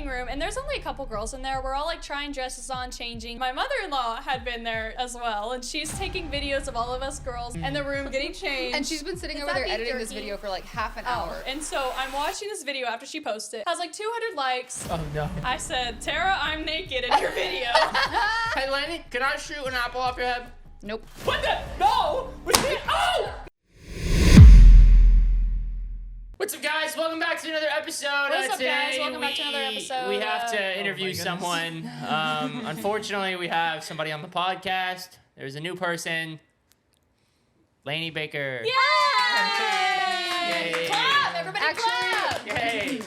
fitting room, and there's only a couple girls in there. We're all like trying dresses on, changing. My mother-in-law had been there as well, and she's taking videos of all of us girls in the room getting changed. And she's been sitting over there editing this video for like half an hour. And so I'm watching this video after she posted. It has like 200 likes. Oh no. I said, Tara, I'm naked in your video. Hey, Lenny, can I shoot an apple off your head? Nope. What the? No! We can't. Oh! What's up, guys? Welcome back to another episode. What's up, today guys? Welcome back to another episode. We have to interview goodness. someone. Unfortunately, we have somebody on the podcast. There's a new person, Lainey Baker. Yay! Yay! Clap! Everybody clap! Yay!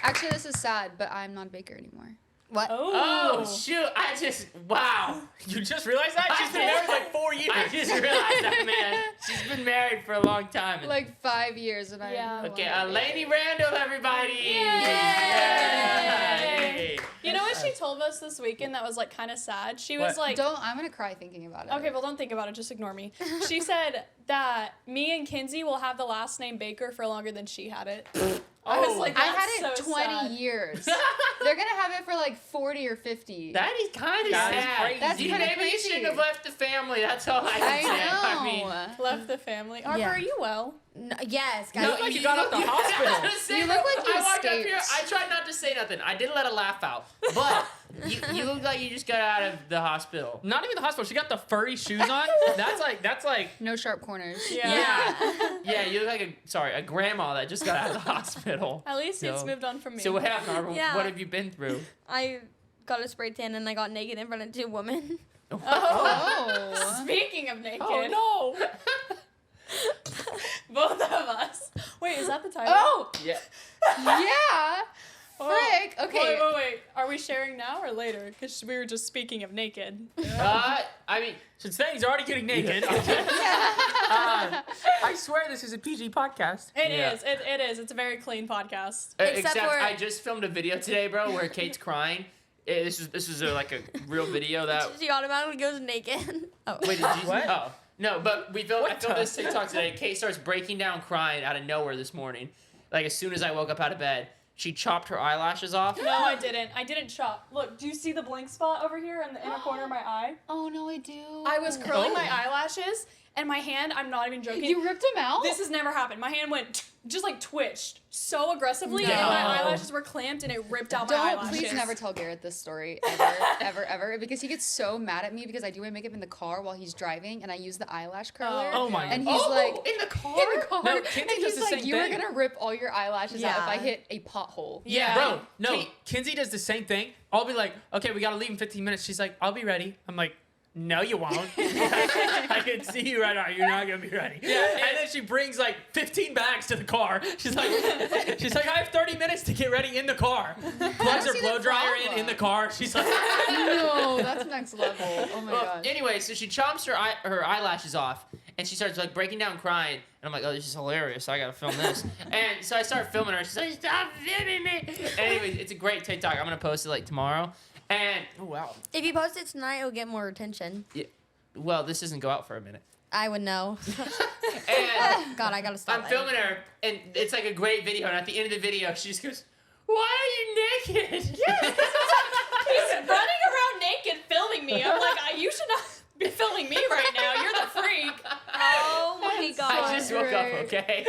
Actually, this is sad, but I'm not a baker anymore. What? Oh, shoot. Wow. You just realized that? She's been married like 4 years. I just realized that, man. She's been married for a long time. Like 5 years, and I. Yeah. Okay, Lainey Randall, everybody. Yay! Yay! You know what she told us this weekend that was like kind of sad? She was What? like, I'm gonna cry thinking about it. okay, well, don't think about it. Just ignore me. She said that me and Kinsey will have the last name Baker for longer than she had it. I was like, I that's had it so 20 sad. years. They're gonna have it for like 40 or 50. That is kind of That is sad. crazy. That's You kinda maybe you crazy. shouldn't have left the family. That's all I can I say. I know. mean, Left the family. Arbor, Yeah. are you well? No, yes, guys. You look like you got out the hospital. I was gonna say, You look like you I walked up escaped. here. I tried not to say nothing. I did let a laugh out, but you look like you just got out of the hospital. Not even the hospital. She got the furry shoes on. That's like. No sharp corners. Yeah. Yeah, you look like a grandma that just got out of the hospital. At least it's So- moved on from me. So what happened, Arbor? Yeah. What have you been through? I got a spray tan and I got naked in front of two women. Oh. Speaking of naked. Oh no. Both of us. Wait, is that the title? Oh. Yeah. Yeah. Frick. Okay. Wait. Are we sharing now or later? Because we were just speaking of naked. I mean, Since then he's already getting naked. I swear this is a PG podcast. It Yeah. is. It is. It's a very clean podcast. except for- I just filmed a video today, bro, where Kate's crying. This is like a real video that. She automatically goes naked. Oh. Wait, did you? What? Oh. No, but I filmed What the- this TikTok today. Kate starts breaking down crying out of nowhere this morning. Like, as soon as I woke up out of bed, she chopped her eyelashes off. No, I didn't. I didn't chop. Look, do you see the blank spot over here in the inner corner of my eye? Oh no, I do. I was curling Oh. my eyelashes, and my hand, I'm not even joking. You ripped them out? This has never happened. My hand went just like twitched so aggressively, and No. my eyelashes were clamped, and it ripped out my Don't eyelashes. please never tell Garrett this story ever, because he gets so mad at me because I do my makeup in the car while he's driving and I use the eyelash curler. Oh my And god. he's like, in the car. in the car. No, and Kinsey he's does the like, same you were thing. gonna rip all your eyelashes out if I Yeah. hit a pothole. Yeah. Bro, no. Kate- Kinsey does the same thing. I'll be like, okay, we gotta leave in 15 minutes. She's like, I'll be ready. I'm like, no, you won't. I can see you right now. You're not gonna be ready. Yeah, And then she brings like 15 bags to the car. She's like, I have 30 minutes to get ready in the car. Plugs her see blow the dryer in problem. the car. She's like, No, that's next level. Oh my Well, god. anyway, so she chops her eyelashes off, and she starts like breaking down crying. And I'm like, oh, this is hilarious. I gotta film this. And so I start filming her. She's like, stop filming me. Anyways, it's a great TikTok. I'm gonna post it like tomorrow. And oh wow. If you post it tonight, it'll get more attention. well, this doesn't go out for a minute. I would know. And God, I gotta stop. I'm filming her, and it's like a great video. And at the end of the video, she just goes, "Why are you naked?" He's running around naked filming me. I'm like, you should not be filming me right now. You're the freak. Oh my God. I just woke up, Great. okay?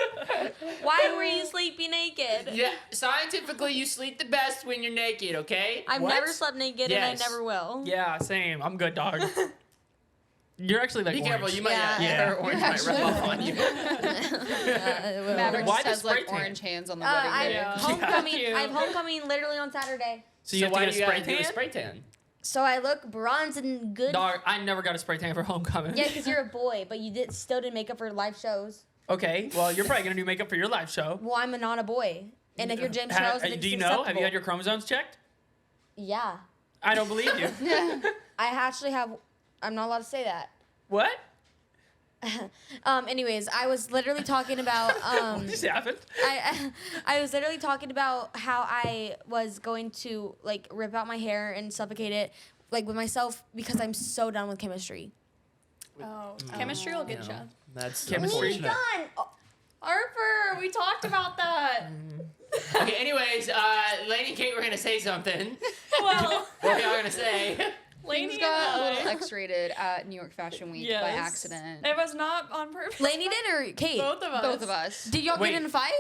Why were you sleeping naked? Yeah, scientifically, you sleep the best when you're naked, okay? I've What? never slept naked Yes. and I never will. Yeah, same. I'm good, dog. You're actually like Be careful, orange. you might Yeah. her orange might rub off on you. Maverick Why just the has like spray tan? orange hands on the I wedding have day. Yeah. homecoming. Cute. I have homecoming literally on Saturday. So you have why to get do a you spray gotta do a tan? spray tan? So I look bronze and good. Dog, I never got a spray tan for homecoming. Yeah, because you're a boy, but you still did makeup for live shows. Okay, well, you're probably gonna do makeup for your live show. Well, I'm not a boy. And if you're James Charles, then Do you it's know? Have you acceptable. had your chromosomes checked? Yeah. I don't believe you. I actually have. I'm not allowed to say that. What? Anyways, I was literally talking about. What just happened? I was literally talking about how I was going to like rip out my hair and suffocate it like with myself because I'm so done with chemistry. Oh, chemistry will get you. That's Chemistry. unfortunate. Oh, Harper, we talked about that. Okay, anyways, Lainey and Kate were gonna say something. Well, What are y'all gonna say? Lainey Things got a and little I. X-rated at New York Fashion Week by Yes. accident. It was not on purpose. Lainey did or Kate? Both of us. Both of us. Did y'all Wait. get in a fight?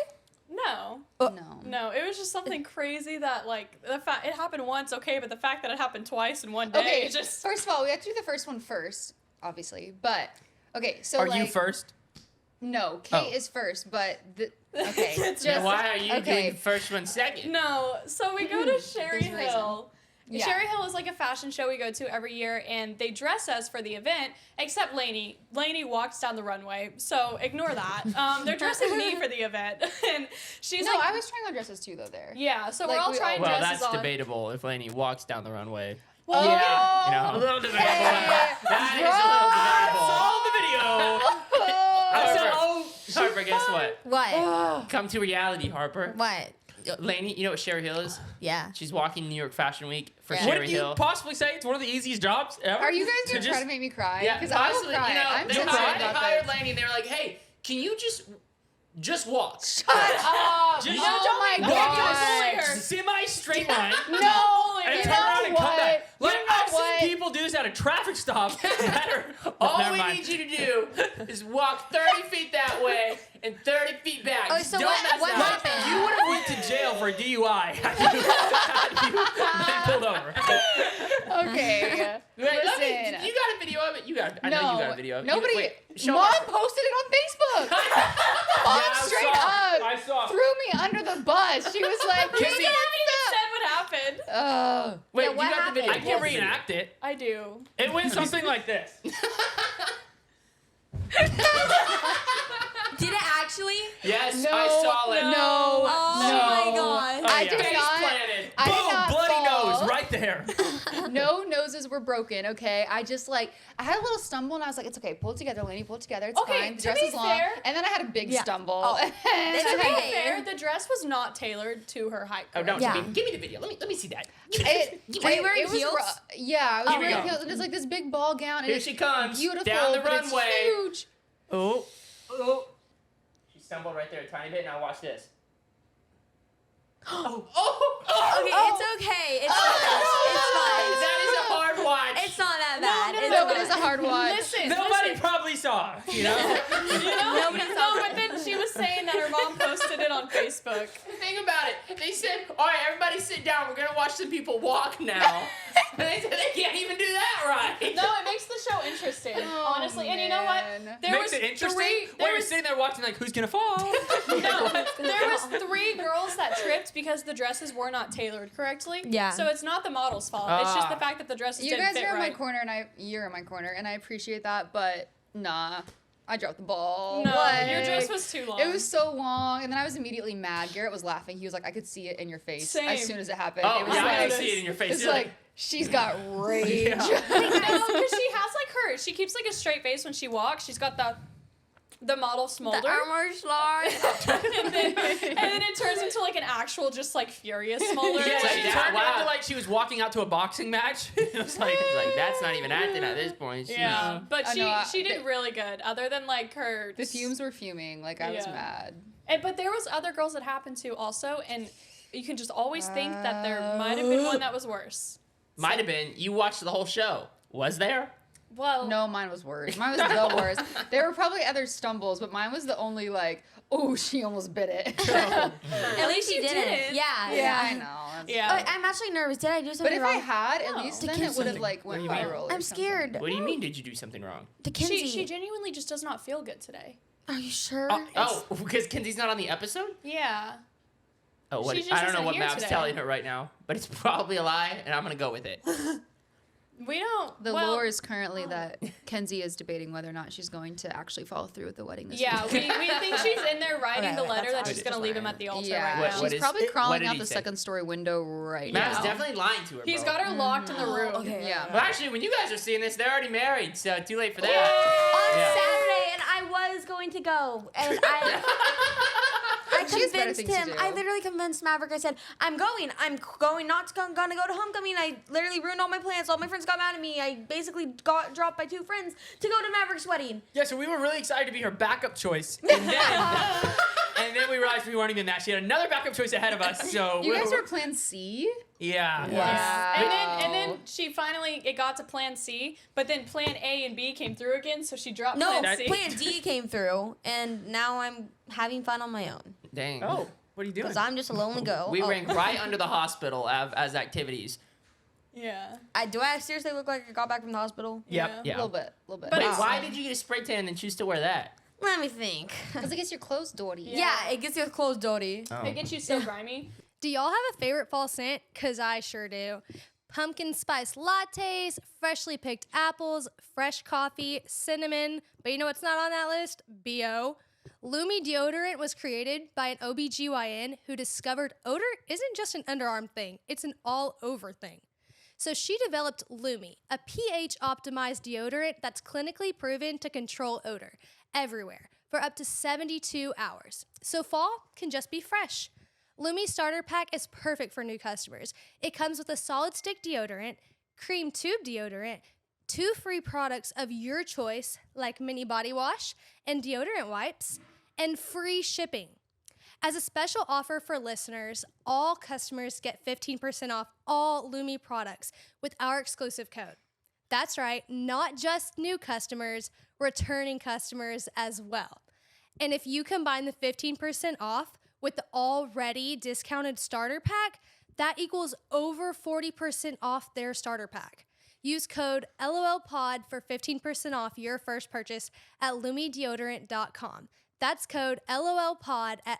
No. No. No, it was just something crazy that like the fact it happened once, okay, but the fact that it happened twice in one day, Okay, it just first of all, we have to do the first one first, obviously. But okay, so Are like, you first? No, Kate Oh. is first, but okay, It's just Why are you okay. doing first one second? no. So we go to Sherry There's a reason. Hill. Yeah. Sherry Hill is like a fashion show we go to every year, and they dress us for the event. Except Lainey. Lainey walks down the runway, so ignore that. They're dressing me for the event, and she's No, like, I was trying on dresses too, though. There. yeah. So Like, we're all we trying all- Well, dresses that's on. debatable if Lainey walks down the runway. Well, Oh, You know, A little debatable. that is a little debatable. Harper, guess what? What? Come to reality, Harper. What? Lainey, you know what Sherry Hill is? Yeah. She's walking New York Fashion Week for Yeah. What Sherry did you Hill. possibly say? It's one of the easiest jobs ever. Are you guys To gonna try to make me cry? Yeah, Because I will honestly, cry. you know, I'm they so hired, sorry they about hired this. Lainey and they were like, hey, can you just walk? Shut up! Just- Oh my Okay, god! don't bully her. Semi-straight line. No! And You turn around know and come back. what? Like, You know I've what? seen people do this at a traffic stop. All Never we mind. need you to do is walk 30 feet that way and 30 feet back. Oh, Just so don't mess what up. happened? You would have went to jail for DUI had you been pulled over. Okay. Wait, let me, Listen. you got a video of it? You got. I know you got a video of it. Nobody. Wait, show Mom us. posted it on Facebook. Mom straight up I saw. threw me under the bus. She was like, You "Kate, haven't even said what happened. Wait, Yeah, you what got happened? the video. I can reenact it. I do. It went something like this. Did it actually? Yes, No, I saw it. no, Oh no. my god. I yeah. did Face not. planted. I did Boom! not Bloody fall. nose right there. No noses were broken. Okay, I just like I had a little stumble and I was like, it's okay, pull it together, Lainey, pull it together. It's Okay, fine. The to dress be is long. fair- And then I had a big Yeah. stumble. Oh. And It's I To had- be fair, the dress was not tailored to her height. Oh, don't Yeah. give me the video. Let me see that. Were you wearing it was heels? Yeah, I was Here we wearing go. heels. It was like this big ball gown. And Here it's she comes. beautiful, Down the but runway. It's huge. Oh. Oh. She stumbled right there a tiny bit. Now watch this. Oh. Okay, it's okay. It's fine. That is a hard watch. It's not that bad. no, It's No, fine. it is a hard watch. Listen, Nobody listen. probably saw, you know? You know? Nobody No, saw but then she was saying that her mom posted it on Facebook. Think about it. They said, all right, everybody sit down. We're going to watch some people walk now. And they said they can't even do that right. No, it makes the show interesting, Oh, honestly. And you know what? man. There Makes was it interesting. three. While There you're was, sitting there watching, like, who's gonna fall? no, there was 3 girls that tripped because the dresses were not tailored correctly. Yeah. So it's not the model's fault. It's just the Ah. fact that the dresses You didn't guys fit are in my right. corner, and you're in my corner, and I appreciate that. But nah, I dropped the ball. No, Like, your dress was too long. It was so long, and then I was immediately mad. Garrett was laughing. He was like, I could see it in your face Same. as soon as it happened. Oh, it was yeah, I like, can see it in your face. It's You're like she's got rage. Yeah. No, because she has like her. She keeps like a straight face when she walks. She's got the model smolder. The armor large. and then it turns into like an actual just like furious smolder. Yeah, Like she that, turned wow. into like she was walking out to a boxing match. It was like, Like, that's not even acting at this point. She- Yeah, but I she know, she did really good. Other than like her The fumes were fuming. Like I was Yeah. mad. but there was other girls that happened to also, and you can just always think that there might have been one that was worse. Might have been. You watched the whole show. Was there? Well, No, mine was worse. Mine was the worst. There were probably other stumbles, but mine was the only like, oh, she almost bit it. At least you didn't. didn't. Yeah. Yeah, I know. That's- Yeah. I'm actually nervous. Did I do But something if wrong? I had, No. at least To then kill it would have something. like went What do you mean? viral. or I'm something. scared. What do you mean? Did you do something wrong? To Kinsey. she genuinely just does not feel good today. Are you sure? Oh, because Kenzie's not on the episode? Yeah. Oh, what? She just I don't know isn't what here Map's today. telling her right now, but it's probably a lie, and I'm going to go with it. We don't. The well, lore is currently that Kenzie is debating whether or not she's going to actually follow through with the wedding this Yeah, week. we think she's in there writing Okay, the letter that's that she's obvious. gonna leave him at the altar Yeah, right What- now. what she's is- probably what crawling did out he the say? second story window right Map's now. definitely lying to her, He's bro. got her locked in the room. Okay. Yeah. Well, actually, when you guys are seeing this, they're already married, so too late for that. On Yeah. Saturday, and I was going to go, and I She has better convinced things to him. do. I literally convinced Maverick. I said, I'm going. I'm going. Not gonna go to homecoming. I literally ruined all my plans. All my friends got mad at me. I basically got dropped by 2 friends to go to Maverick's wedding. Yeah, so we were really excited to be her backup choice. And and then we realized we weren't even that. She had another backup choice ahead of us. So You guys were plan C? yeah. Wow. And then she finally it got to plan C, but then plan A and B came through again, so she dropped No, plan C. plan D came through, and now I'm having fun on my own. Dang. Oh, what are you doing? Because I'm just a lonely girl. We Oh. rank right under the hospital as activities. Yeah. Do I seriously look like I got back from the hospital? Yep. Yeah. A little bit. But Wait, it's- why did you get a spray tan and then choose to wear that? Let me think. Because it gets your clothes dirty. Yeah, it gets your clothes dirty. Oh. It gets you so grimy. Do y'all have a favorite fall scent? Because I sure do. Pumpkin spice lattes, freshly picked apples, fresh coffee, cinnamon. But you know what's not on that list? BO. Lumi deodorant was created by an OBGYN who discovered odor isn't just an underarm thing, it's an all over thing. So she developed Lumi, a pH-optimized deodorant that's clinically proven to control odor everywhere for up to 72 hours. So fall can just be fresh. Lumi Starter Pack is perfect for new customers. It comes with a solid stick deodorant, cream tube deodorant, 2 free products of your choice like mini body wash and deodorant wipes, and free shipping. As a special offer for listeners, all customers get 15% off all Lumi products with our exclusive code. That's right, not just new customers, returning customers as well. And if you combine the 15% off with the already discounted starter pack, that equals over 40% off their starter pack. Use code LOLPOD for 15% off your first purchase at lumideodorant.com. That's code LOLPOD at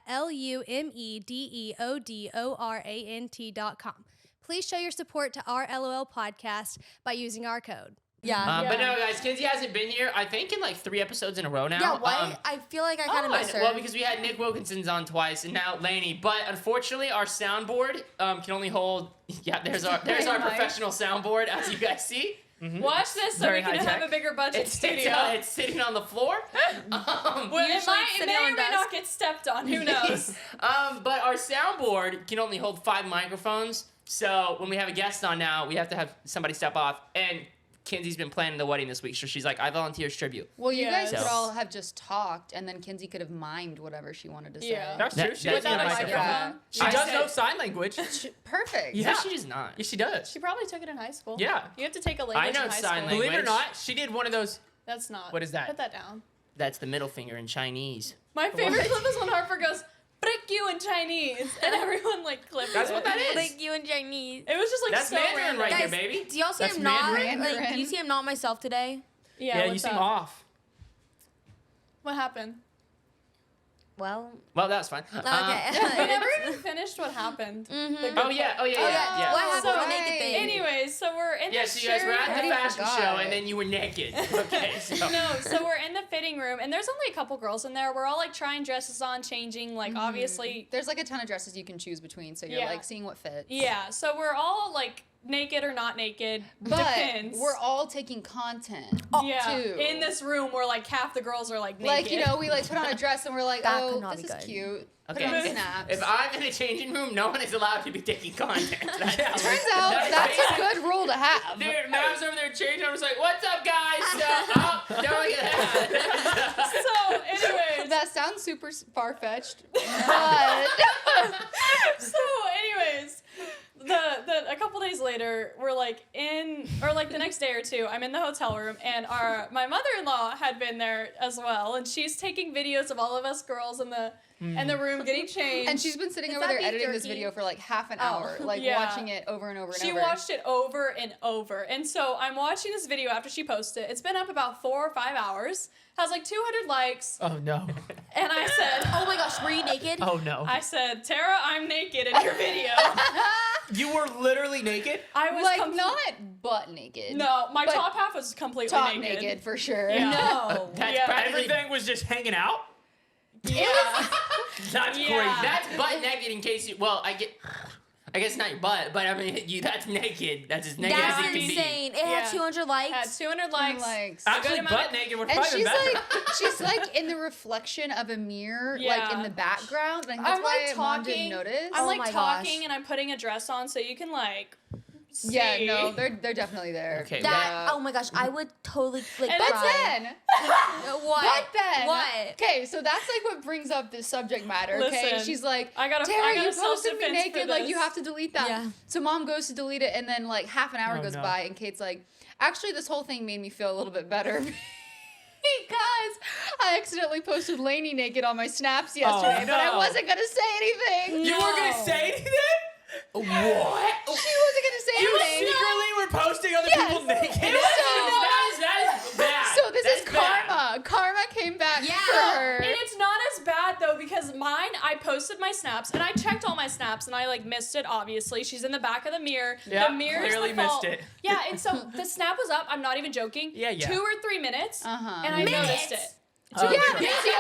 LUMEDEODORANT.com. Please show your support to our LOL podcast by using our code. Yeah. But no, guys, Kinsey hasn't been here, I think, in like 3 episodes in a row now. Yeah, why? I feel like I kind of miss her. Well, because we had Nick Wilkinson's on twice and now Lainey. But unfortunately, our soundboard can only hold. Yeah, there's our professional soundboard, as you guys see. Watch this so Very we can high have tech. a bigger budget It's studio. it's sitting on the floor. Well, it Usually might, it's it sitting may on or may desk. not get stepped on. Who knows? But our soundboard can only hold 5 microphones. So when we have a guest on now, we have to have somebody step off. And Kinsey's been planning the wedding this week, so she's like, I volunteer as tribute. Well, you guys Yes. could all have just talked, and then Kinsey could have mimed whatever she wanted to say. Yeah. That's true. She does That- need a Without a microphone. microphone. She I does said- know sign language. Perfect. Yeah. No, she does not. Yeah, she does. She probably took it in high school. Yeah. You have to take a I language know in high sign school. language. Believe it or not, she did one of those. That's not. What is that? Put that down. That's the middle finger in Chinese. My favorite clip is when Harper goes, "Brick you" in Chinese, and everyone like clips That's it. what that is. Like you in Chinese. It was just like That's so Mandarin random. right Guys, there, baby. Do y'all see That's I'm not? Mandarin. Like, do you see I'm not myself today? Yeah, you what's seem up? off. What happened? Well, Well, that was fine. We okay. never even finished what happened. Mhm. The good Oh yeah, part. What happened So, with the naked thing? Anyways, so we're in Yeah, the so you guys were at the already fashion forgot. show and then you were naked. Okay, so. No, so we're in the fitting room, and there's only a couple girls in there. We're all like trying dresses on, changing, like obviously. There's like a ton of dresses you can choose between, so you're Yeah. like seeing what fits. Yeah, so we're all like naked or not naked. But Depends. we're all taking content. yeah. too. In this room, where like half the girls are like naked. Like, you know, we like put on a dress and we're like, That oh, could not this be is good. cute. Put Okay. it on If- snaps. If I'm in a changing room, no one is allowed to be taking content. Turns out that's a good rule to have. Dude, Mav's over there changing. I was like, "What's up, guys?" Oh, don't look at that. So, anyways. That sounds super far fetched, but So, anyways, a couple days later, we're like in, or like the next day or two, I'm in the hotel room, and my mother-in-law had been there as well, and she's taking videos of all of us girls in the room getting changed. and she's been sitting Is over that there beef editing this jerky? video for like half an hour, like yeah. watching it over and over and She over. watched it over and over. And so I'm watching this video after she posted it. It's been up about 4 or 5 hours. Has like 200 likes. Oh no. And I said, Oh my gosh, were you naked? Oh no. I said, Tara, I'm naked in your video. You were literally naked? I was like not butt naked. No, my but top half was completely top naked. naked for sure. Yeah. No. That's Yeah. practically. Everything was just hanging out? Yeah. That's Yeah. crazy. That's butt naked. In case you. Well, I guess not your butt, but I mean, that's naked. That's as naked That's as it can be. insane. It Yeah. had 200 likes. Had 200 likes. Like, Actually, good amount butt of- naked would and probably she's been better. she's like in the reflection of a mirror, like Yeah. in the background. Like that's I'm why like Mom talking. didn't notice. I'm Oh like my talking gosh. and I'm putting a dress on so you can like see. Yeah, no, they're definitely there. Okay, That oh my gosh, I would totally like And But cry. then, What? but then, What? Okay, so that's like what brings up this subject matter. Okay, Listen, she's like, I gotta Tara, you self-defense posted me for naked. Like you this. have to delete that. Yeah. So mom goes to delete it, and then like half an hour Oh, goes no. by, and Kate's like, actually, this whole thing made me feel a little bit better. Because I accidentally posted Lainey naked on my snaps yesterday, but I no. wasn't gonna say anything. You weren't gonna say anything? What? She wasn't gonna say You anything. secretly were posting other Yes. people naked? That is bad. So this That is bad. karma. Karma came back Yeah. for her. And it's not as bad though because mine, I posted my snaps and I checked all my snaps and I like missed it. Obviously, she's in the back of the mirror. Yeah, the mirror clearly the fault. missed it. Yeah, and so the snap was up. I'm not even joking. Yeah. 2 or 3 minutes, Uh-huh. and I noticed it. Oh, Yeah, sure. thank you.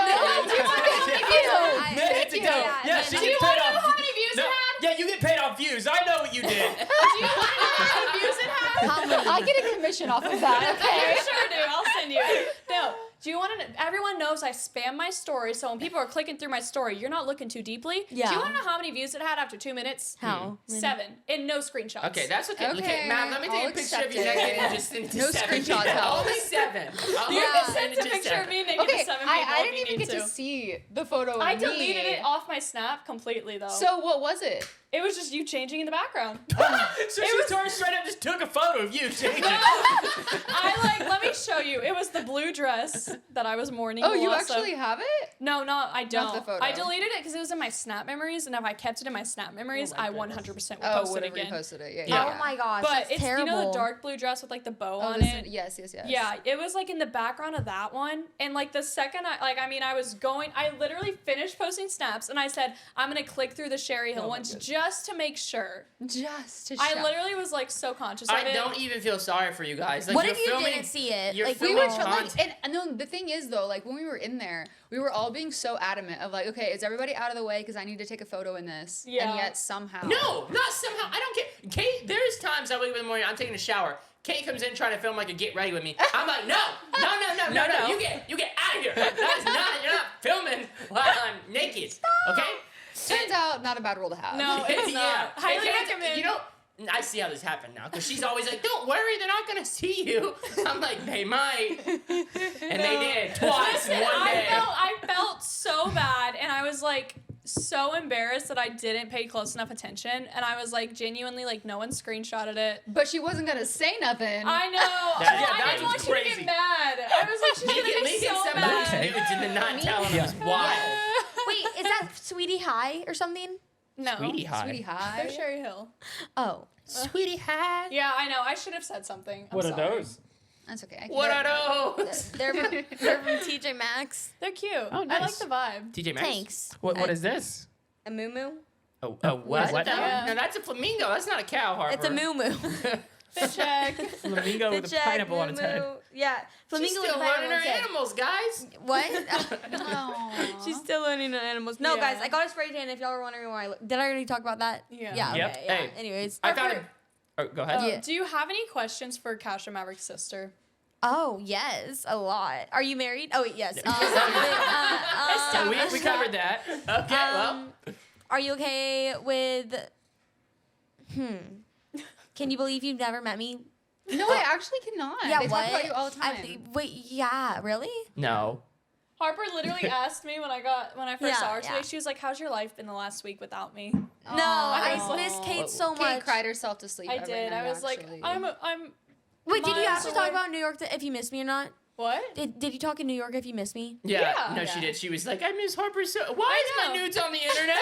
Minutes, Thank you. Yeah, she Do you gets want paid to know off. how many views No, it had? yeah, you get paid off views. I know what you did. Do you want to know how many views it had? How many? I get a commission off of that, I okay? sure do. I'll send you. No. Do you want to? Everyone knows I spam my story, so when people are clicking through my story, you're not looking too deeply. Yeah. Do you want to know how many views it had after 2 minutes? How? 7, and no screenshots. Okay, that's okay. Okay, Okay, Matt, let me take I'll a picture of accept you it. naked and just send it to No 7 screenshots people. help. Only 7. You Yeah. can send a picture of me naked Okay, to 7 people I if didn't you even need get to see the photo of I me. deleted it off my snap completely though. So what was it? it was just you changing in the background. So she turned straight up, just took a photo of you changing. Let me show you. It was the blue dress that I was mourning. Oh, you loss of. actually have it? No, I don't. the photo. I deleted it because it was in my snap memories, and if I kept it in my snap memories, I 100% would Oh, post would it have again. reposted it. Yeah, Yeah. yeah. Oh my gosh, But that's it's terrible. you know the dark blue dress with like the bow Oh, on this it. is, yes. Yeah, it was like in the background of that one, and like the second I literally finished posting snaps, and I said I'm gonna click through the Sherry Hill ones just to make sure. Just to I show. literally was like so conscious of I it. don't even feel sorry for you guys. Like, What you're if you filming, didn't see it? You're Like, We filming were like, content. and no, the thing is though, like when we were in there, we were all being so adamant of like, okay, is everybody out of the way because I need to take a photo in this? Yeah. And yet somehow. No, not somehow. I don't get. Kate, there's times I wake up in the morning, I'm taking a shower. Kate comes in trying to film like a get ready with me. I'm like, no. You get out of here. That's not. You're not filming while I'm naked. Okay. Turns out, not a bad rule to have. No, it's not. Highly And Kate, recommend. You know, I see how this happened now because she's always like, "Don't worry, they're not gonna see you." I'm like, "They might," and they did twice in one day. I felt so bad, and I was like so embarrassed that I didn't pay close enough attention, and I was like genuinely like no one screenshotted it. But she wasn't gonna say nothing. I know. Yeah, Well, I that didn't want was you to crazy. get mad. I was like, she's gonna be Leaking so some mad. of these nudes and then not telling them is wild. Wait, is that Sweetie High or something? No. Sweetie high. Sweetie high. They're Sherry Hill. Oh, Sweetie high. Yeah, I know. I should have said something. I'm What are sorry. those? That's okay. What are those? they're from TJ Maxx. They're cute. Oh, I like nice. the vibe. TJ Maxx. Thanks. What is this? A moo. Oh, what? what? Yeah. No, that's a flamingo. That's not a cow, Harper. It's a moo. Fit check. Flamingo with a pineapple on its head. Yeah, She's flamingo with still a pineapple learning on its her head. animals, guys. What? She's still learning the animals. No, Yeah. guys, I got a spray tan. If y'all were wondering why, did I already talk about that? Yeah. Yeah. Yep. Okay. Yeah. Hey. Anyways. I found it. Oh, go ahead. Yeah. Do you have any questions for Cash and Maverick's sister? Oh yes, a lot. Are you married? Oh wait, yes. We covered that. Okay, well. Are you okay with? Can you believe you've never met me? No, I actually cannot. Yeah. They what? talk about you all the time. Wait. Yeah. Really? No. Harper literally asked me when I first Yeah, saw her today. yeah. She was like, "How's your life been the last week without me?" No, I Aw. miss Kate so Kate much. cried herself to sleep. I every did. night, I was actually. like, I'm. Wait, did you miles actually talk away. about New York? If you missed me or not? What? Did you talk in New York if you missed me? Yeah. Yeah. No, she did. She was like, I miss Harper so. Why is my know. nudes on the internet?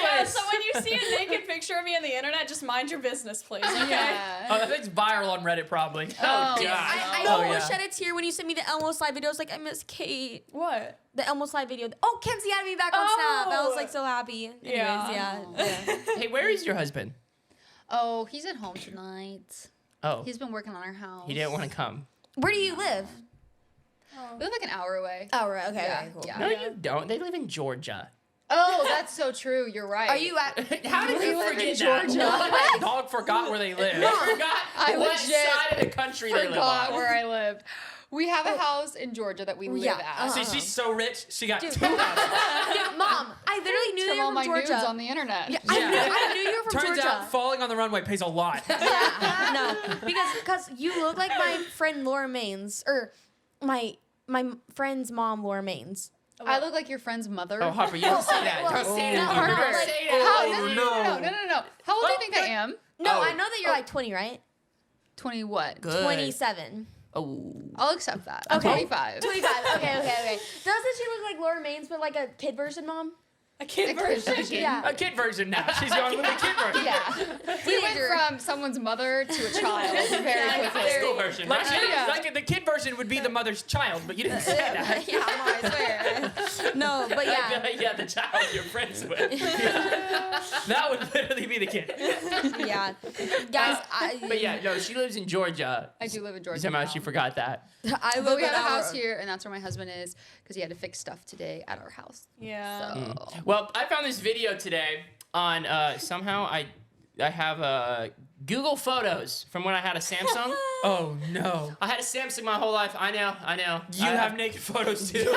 Yeah, so when you see a naked picture of me on the internet, just mind your business, please. Okay. Yeah. Oh, that thing's viral on Reddit probably. Oh, God. I Oh, almost yeah. shed a tear when you sent me the Elmo slide video. I was like, I miss Kate. What? The Elmo slide video. Oh, Kenzie had me back on Snap. I was like so happy. Anyways, Yeah. yeah. Hey, where is your husband? Oh, he's at home tonight. Oh, He's been working on our house. he didn't want to come. Where do you live? We live like an hour away. Oh, right. Okay. Yeah, Okay, cool. yeah. No, you don't. They live in Georgia. Oh, that's so true. You're right. Are you at? How did you live in forget that? Georgia. My dog forgot where they live. They forgot I what legit side of the country they live forgot on. where I lived? We have a house in Georgia that we live Yeah, at. See, she's so rich. She got Dude. 2 houses. Dude, Mom, I literally knew From you all were my from nudes Georgia. on the internet. Yeah, Yeah. I knew you were from Turns Georgia. out falling on the runway pays a lot. No, because you look like my friend Laura Maines, or my friend's mom, Laura Maines. I look like your friend's mother. Oh, Harper, you don't say that. Don't say that. Harper, Don't like, say How? that. No. How old do you think I am? No, Oh. I know that you're like 20, right? 20 what? Good. 27. Oh. I'll accept that. I'm Okay. 25. 25. Okay. Doesn't she look like Laura Maines, but like a kid version, mom? A kid version. Yeah. A kid version now. She's going with the kid version. Yeah. We went Teenager. from someo's mother to a child very High quickly. school version. Like, right? Yeah. like the kid version would be the mother's child, but you didn't say that. Yeah, I swear. No, but yeah. Yeah, the child you're friends with. That would literally be the kid. Yeah. Guys, But yeah, no, she lives in Georgia. I do live in Georgia. Somehow now. she forgot that. I But live we have in a house our- here, and that's where my husband is because he had to fix stuff today at our house. Yeah. So Well, I found this video today on somehow I have Google Photos from when I had a Samsung. Oh no. I had a Samsung my whole life. I know. You have naked photos too.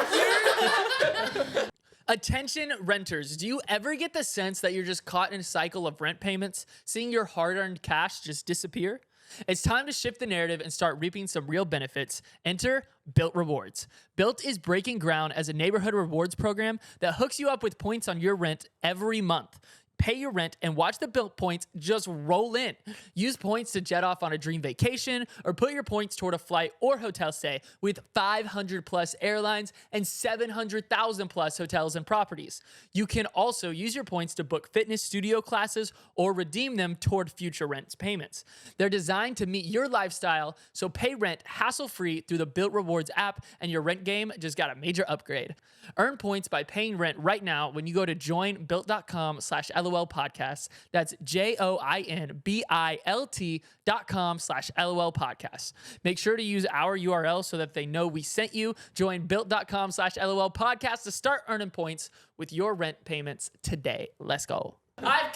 Attention renters, do you ever get the sense that you're just caught in a cycle of rent payments, seeing your hard-earned cash just disappear? It's time to shift the narrative and start reaping some real benefits. Enter Built Rewards. Built is breaking ground as a neighborhood rewards program that hooks you up with points on your rent every month. Pay your rent and watch the Built points just roll in. Use points to jet off on a dream vacation or put your points toward a flight or hotel stay with 500 plus airlines and 700,000 plus hotels and properties. You can also use your points to book fitness studio classes or redeem them toward future rent payments. They're designed to meet your lifestyle, so pay rent hassle-free through the Built Rewards app, and your rent game just got a major upgrade. Earn points by paying rent right now when you go to joinbuilt.com/LOLpodcasts. That's JOINBILT.com/LOLpodcasts. Make sure to use our URL so that they know we sent you. Join built.com/LOLpodcasts to start earning points with your rent payments today. Let's go. I've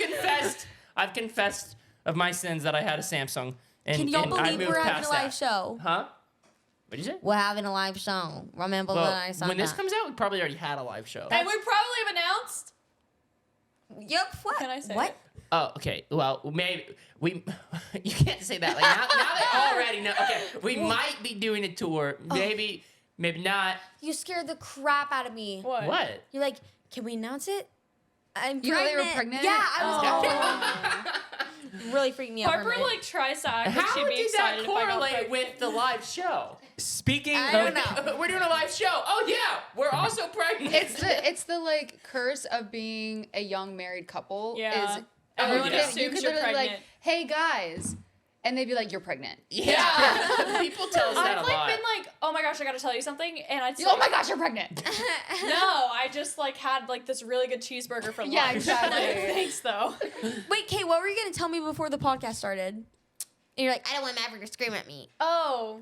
confessed of my sins that I had a Samsung. And, Can y'all and I believe moved we're having past a live that. show? Huh? What'd you say? We're having a live show. Remember Well, that I said when this that. comes out, we probably already had a live show. And we probably have announced. Yep. What? Can I say what? it? Oh, okay. Well, maybe we. You can't say that. Like now they already know. Okay, we might be doing a tour. Maybe, maybe not. You scared the crap out of me. What? What? You're like, can we announce it? I'm You thought pregnant. they were pregnant? Yeah, I was. Oh. Really freaked me out. for a Harper minute. like tries to act like How she'd be did excited that if I got correlate pregnant. with the live show? Speaking I of... don't know. We're doing a live show. Oh yeah, we're also pregnant. It's the like curse of being a young married couple. Yeah. Is Everyone yeah. assumes you could you're literally be like, pregnant. hey guys, and they'd be like, you're pregnant. Yeah. People tell us that I've a like lot. been like, oh my gosh, I gotta tell you something, and I'd say, Oh my gosh, you're pregnant. no, I just like had like this really good cheeseburger for lunch. Yeah, exactly. Thanks though. Wait, Kate, what were you gonna tell me before the podcast started? And you're like, I don't want Maverick to scream at me. Oh,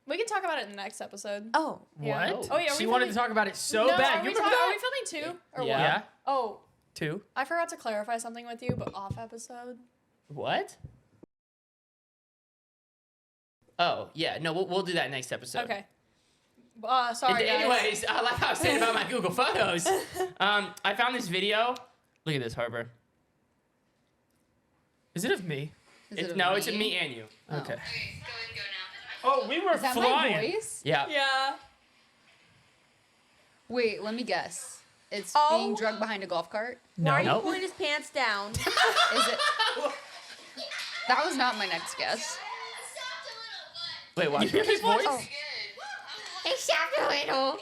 we can talk about it in the next episode. Oh. Yeah. What? Oh yeah, She we wanted to filming- talk about it so no, bad. Are You we, remember are that? we filming two or Yeah. Yeah. what? Oh, Two. I forgot to clarify something with you, but off episode. What? Oh yeah, no, we'll do that next episode. Okay. Sorry, guys. Anyways, like how I was saying about my Google Photos, I found this video. Look at this, Harper. Is it of me? It's of me and you. Okay. Oh, we were Is that flying. my voice? Yeah. Yeah. Wait, let me guess. It's Oh. being drugged behind a golf cart. No. Why are you Nope. pulling his pants down? Is it? That was not my next guess. Wait, what? His voice? Oh. Except a little.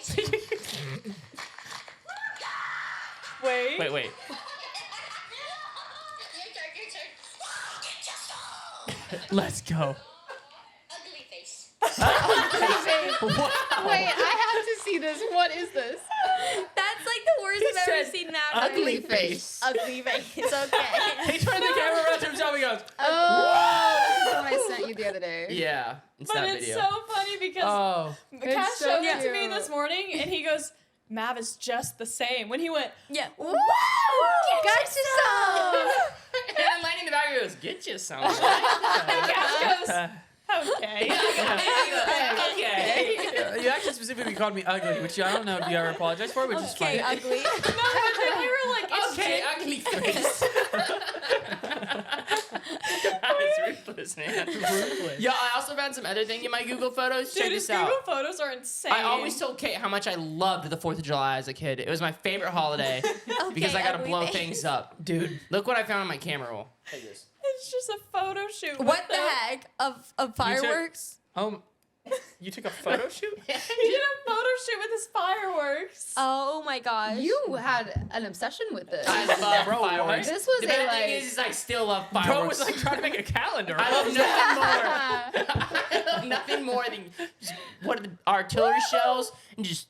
Wait. Wait. Let's go. Wait, I have to see this. What is this? That's like the worst I've ever said seen Maverick. ugly face. Ugly face. It's okay. He turned the camera around to himself and goes, Oh, this is the one I sent you the other day. Yeah, it's But that it's video. so funny because oh. Cash so showed it to me cute. this morning, and he goes, "Mav is just the same." When he went, Yeah. "Woo, Got you some. And then Lenny in the back goes, "Get you some." Okay. Cash goes, "Okay." Okay. You actually specifically called me ugly, which I don't know if you ever apologize for, which is Okay, fine. ugly. No, but then we were like, "It's Okay, Jin- ugly face. ruthless, man. Ruthless. Yeah, I also found some other thing in my Google Photos. Dude, Check his this Google out. photos are insane. I always told Kate how much I loved the 4th of July as a kid. It was my favorite holiday because I got to ugly blow face. things up. Dude. Look what I found on my camera roll. Take this. It's just a photo shoot. What with the heck of fireworks? You took a photo shoot? He did a photo shoot with his fireworks. Oh my gosh. You had an obsession with this. I love Bro, what? fireworks. This was the a, bad like- thing is I still love Bro fireworks. was like trying to make a calendar. I love nothing more. I love nothing more than just what are the artillery shells and just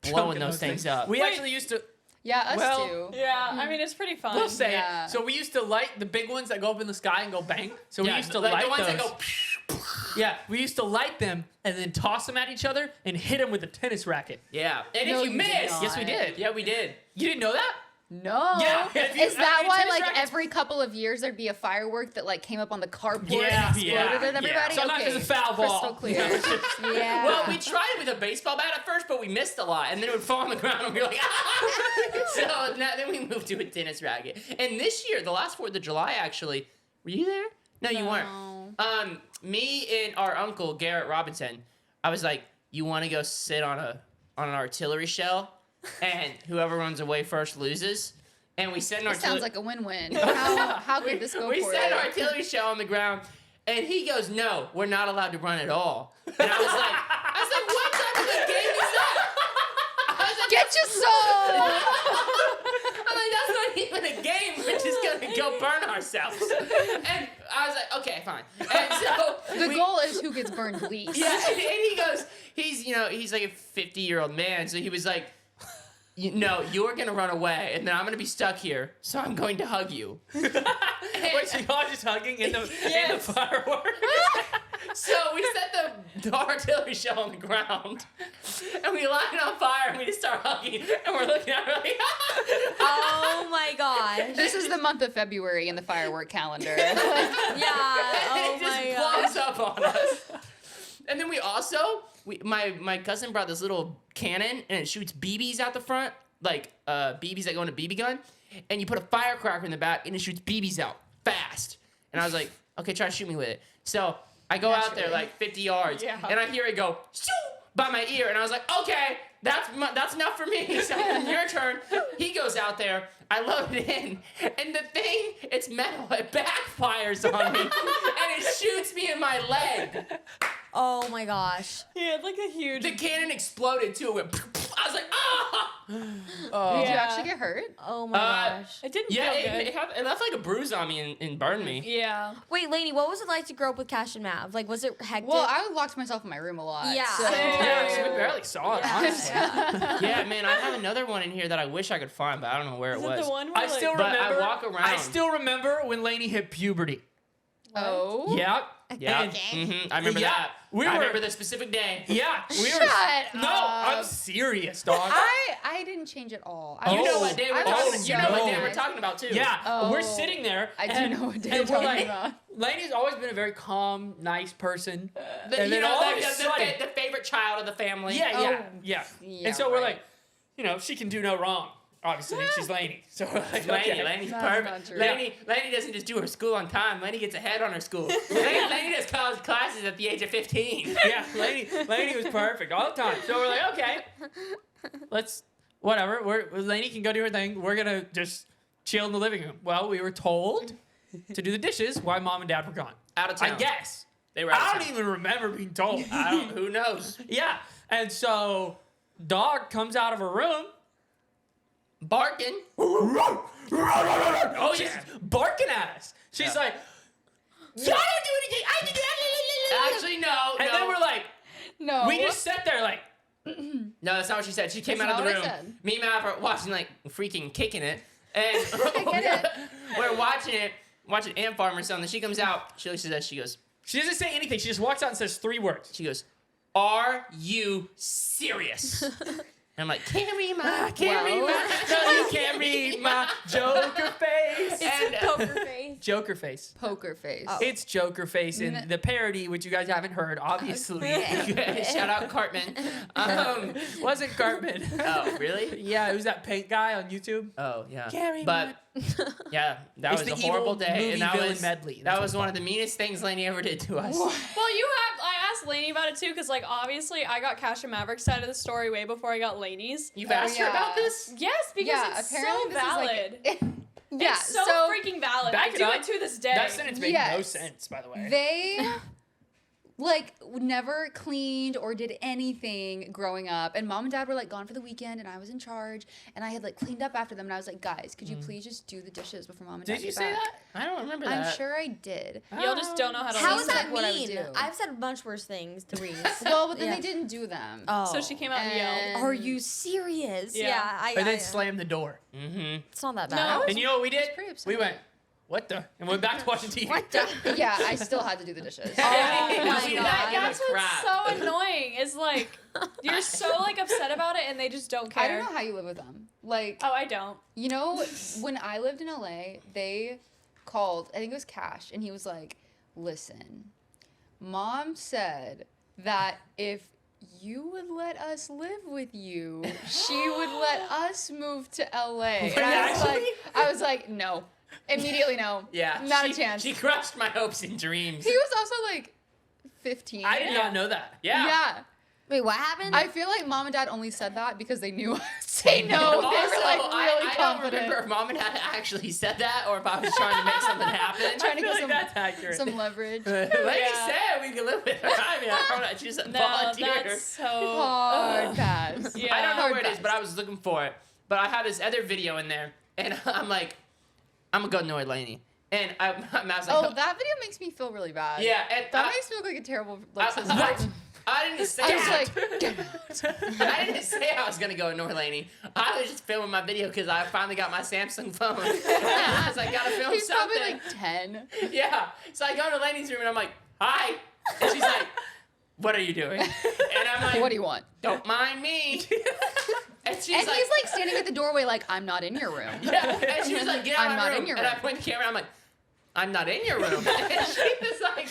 blowing those things up. We Wait. actually used to. Yeah, us Well, too. Yeah, I mean, it's pretty fun. We'll say Yeah. it. So we used to light the big ones that go up in the sky and go bang. So we Yeah, used to like light the ones those. that go. Yeah, we used to light them and then toss them at each other and hit them with a tennis racket. Yeah, and No, if you you did miss, not. Yes, we did. yeah, we did. You didn't know that? No. Yeah, if you- Is that I mean, why tennis like rackets- every couple of years there'd be a firework that like came up on the carport Yeah, and exploded yeah, at yeah. everybody? Sometimes okay. it's a foul ball. Crystal clear. Yeah. Well, we tried it with a baseball bat at first, but we missed a lot, and then it would fall on the ground, and we were like, ah! So then we moved to a tennis racket. And this year, the last 4th of July, actually, were you there? No, you weren't. No. Me and our uncle Garrett Robinson, I was like, "You want to go sit on an artillery shell, and whoever runs away first loses." And we set an This sounds artillery. like a win-win. How could this go We for set it? an artillery shell on the ground, and he goes, "No, we're not allowed to run at all." And I was like, "What type of a game is that?" I was like, Get your soul! I'm like, that's not even a game. We're just gonna go burn ourselves. And I was like, okay, fine. And so The goal is who gets burned least. yeah, and he goes, he's like a 50-year-old man, so he was like, you're gonna run away, and then I'm gonna be stuck here, so I'm going to hug you. Wait, so y'all just hugging in the fireworks? So we set the artillery shell on the ground, and we light it on fire, and we just start hugging, and we're looking at it like, Oh my gosh. This is the month of February in the firework calendar. Yeah. and Oh it just my blows gosh. up on us. And then we also, my cousin brought this little cannon, and it shoots BBs out the front, like BBs that go in a BB gun, and you put a firecracker in the back, and it shoots BBs out fast. And I was like, okay, try to shoot me with it. So I go out there like 50 yards, Yeah. and I hear it go shoo by my ear, and I was like, okay, that's enough for me. So your turn. He goes out there. I load it in, and the thing, it's metal. It backfires on me, and it shoots me in my leg. Oh my gosh. He had like a huge. The cannon exploded too. It went, I was like, ah! Did Oh. you Yeah. actually get hurt? Oh my gosh. It didn't Yeah, feel good. it left like a bruise on me and burned me. Yeah. Wait, Lainey, what was it like to grow up with Cash and Mav? Like, was it hectic? Well, I locked myself in my room a lot. Yeah. So. Yeah, so we barely saw it, honestly. Yeah, man, I have another one in here that I wish I could find, but I don't know where Is it it was. the one where I like, still But I remember. walk around. I still remember when Lainey hit puberty. Oh. Yeah. Yeah, And- I remember Yeah, that. we I were- remember the specific day. Yeah. We were. Shut No, up. I'm serious, dog. I didn't change at all. You You know Oh. what day we're I talking. was You know what so day we're nice. talking about too. Yeah, Oh. we're sitting there. I do and- know what day and you're we're talking like, about. Lainey's always been a very calm, nice person. The, and you then know, all the, of a sudden, the favorite child of the family. yeah, Oh. yeah. Yeah, And so we're right. like, she can do no wrong. Obviously, she's Lainey. So we're like, Lainey, okay. Lainey's That's perfect. not true. Lainey doesn't just do her school on time. Lainey gets ahead on her school. Lainey does college classes at the age of 15. Yeah, Lainey was perfect all the time. So we're like, okay, let's whatever. Lainey can go do her thing. We're gonna just chill in the living room. Well, we were told to do the dishes while mom and dad were gone. Out of town. I guess. They were out I of don't town. even remember being told. Who knows? Yeah, and so dog comes out of her room. Barking. Oh, she's barking at us. She's Yeah. like, I didn't do anything. I didn't do anything. Actually, no. and no. then we're like, No. we just sat there like, No, that's not what she said. She came That's out of the not room. what I said. Me and Matt were watching, like, freaking kicking it. And get it. we're watching Ant Farm or something. She comes out. She looks at us. She goes, she doesn't say anything. She just walks out and says 3 words. She goes, "Are you serious?" And I'm like, "Can't read my, can't read my, No, you can't read my Joker face. And Poker face. Joker Face. Poker face. Oh. It's Joker Face in the parody, which you guys haven't heard, obviously. Shout out Cartman. Wasn't Cartman. Oh, really? Yeah, it was that paint guy on YouTube. Oh, yeah. Gary But yeah, that It's was the a horrible evil day, movie and that villain was medley. That's that what was it's one of the meanest things Lainey ever did to us. Well, I asked Lainey about it too, because like obviously I got Cash and Maverick's side of the story way before I got Lainey's. You've Oh, asked her about yeah. this? Yes, because it's so valid. Yeah, It's so, freaking valid. Back I it do up. it to this day. That sentence made no Yes. sense, by the way. They like never cleaned or did anything growing up, and mom and dad were like gone for the weekend, and I was in charge, and I had like cleaned up after them, and I was like, guys, could you please just do the dishes before mom and dad Did you get say back? that? I don't remember I'm that. sure I did. Y'all just don't know how to How listen. does that like what I would mean? do. I've said a bunch worse things to Reese. Well, but then Yeah. they didn't do them. Oh. So she came out and yelled. And- Are you serious? Yeah. Yeah. And then slammed the door. Mm-hmm. It's not that No. bad. And you know what we did? pretty upset. We went, what the? And went back to watching TV. What the? Yeah, I still had to do the dishes. Oh my See, God. that That's gave a what's crap. so annoying. Is like you're so like upset about it, and they just don't care. I don't know how you live with them. Like, Oh, I don't. you know, when I lived in LA, they called, I think it was Cash, and he was like, listen, mom said that if you would let us live with you, she would let us move to LA. And I was like, no. Immediately no. Yeah. Not she, a chance. She crushed my hopes and dreams. He was also like 15. I did not know that. Yeah. Yeah. Wait, what happened? I feel like mom and dad only said that because they knew I would say no. They were Also, like really I don't confident. remember if mom and dad actually said that or if I was trying to make something happen. Trying to I feel get like that's accurate. some leverage. Lady Yeah. said we could live with her. I mean, I don't know. She's a No, volunteer. that's so. Hard pass. Yeah. I don't know Hard where it is, pass. but I was looking for it. But I had this other video in there, and I'm like, I'm gonna go annoy Lainey. And I was like, Oh, that video makes me feel really bad. yeah, and That makes me look like a terrible like, sister. I didn't say I was that. like, get out. I didn't say I was gonna go annoy Lainey. I was just filming my video because I finally got my Samsung phone. I was like, gotta film He's something. probably like 10. Yeah. So I go to Lainey's room and I'm like, hi. And she's like, what are you doing? And I'm like, What do you want? don't mind me. And she's And like, he's like standing at the doorway like, I'm not in your room. yeah. And she was like, get out I'm of my not room. in your And I room. point the camera. I'm like, I'm not in your room. And she was like,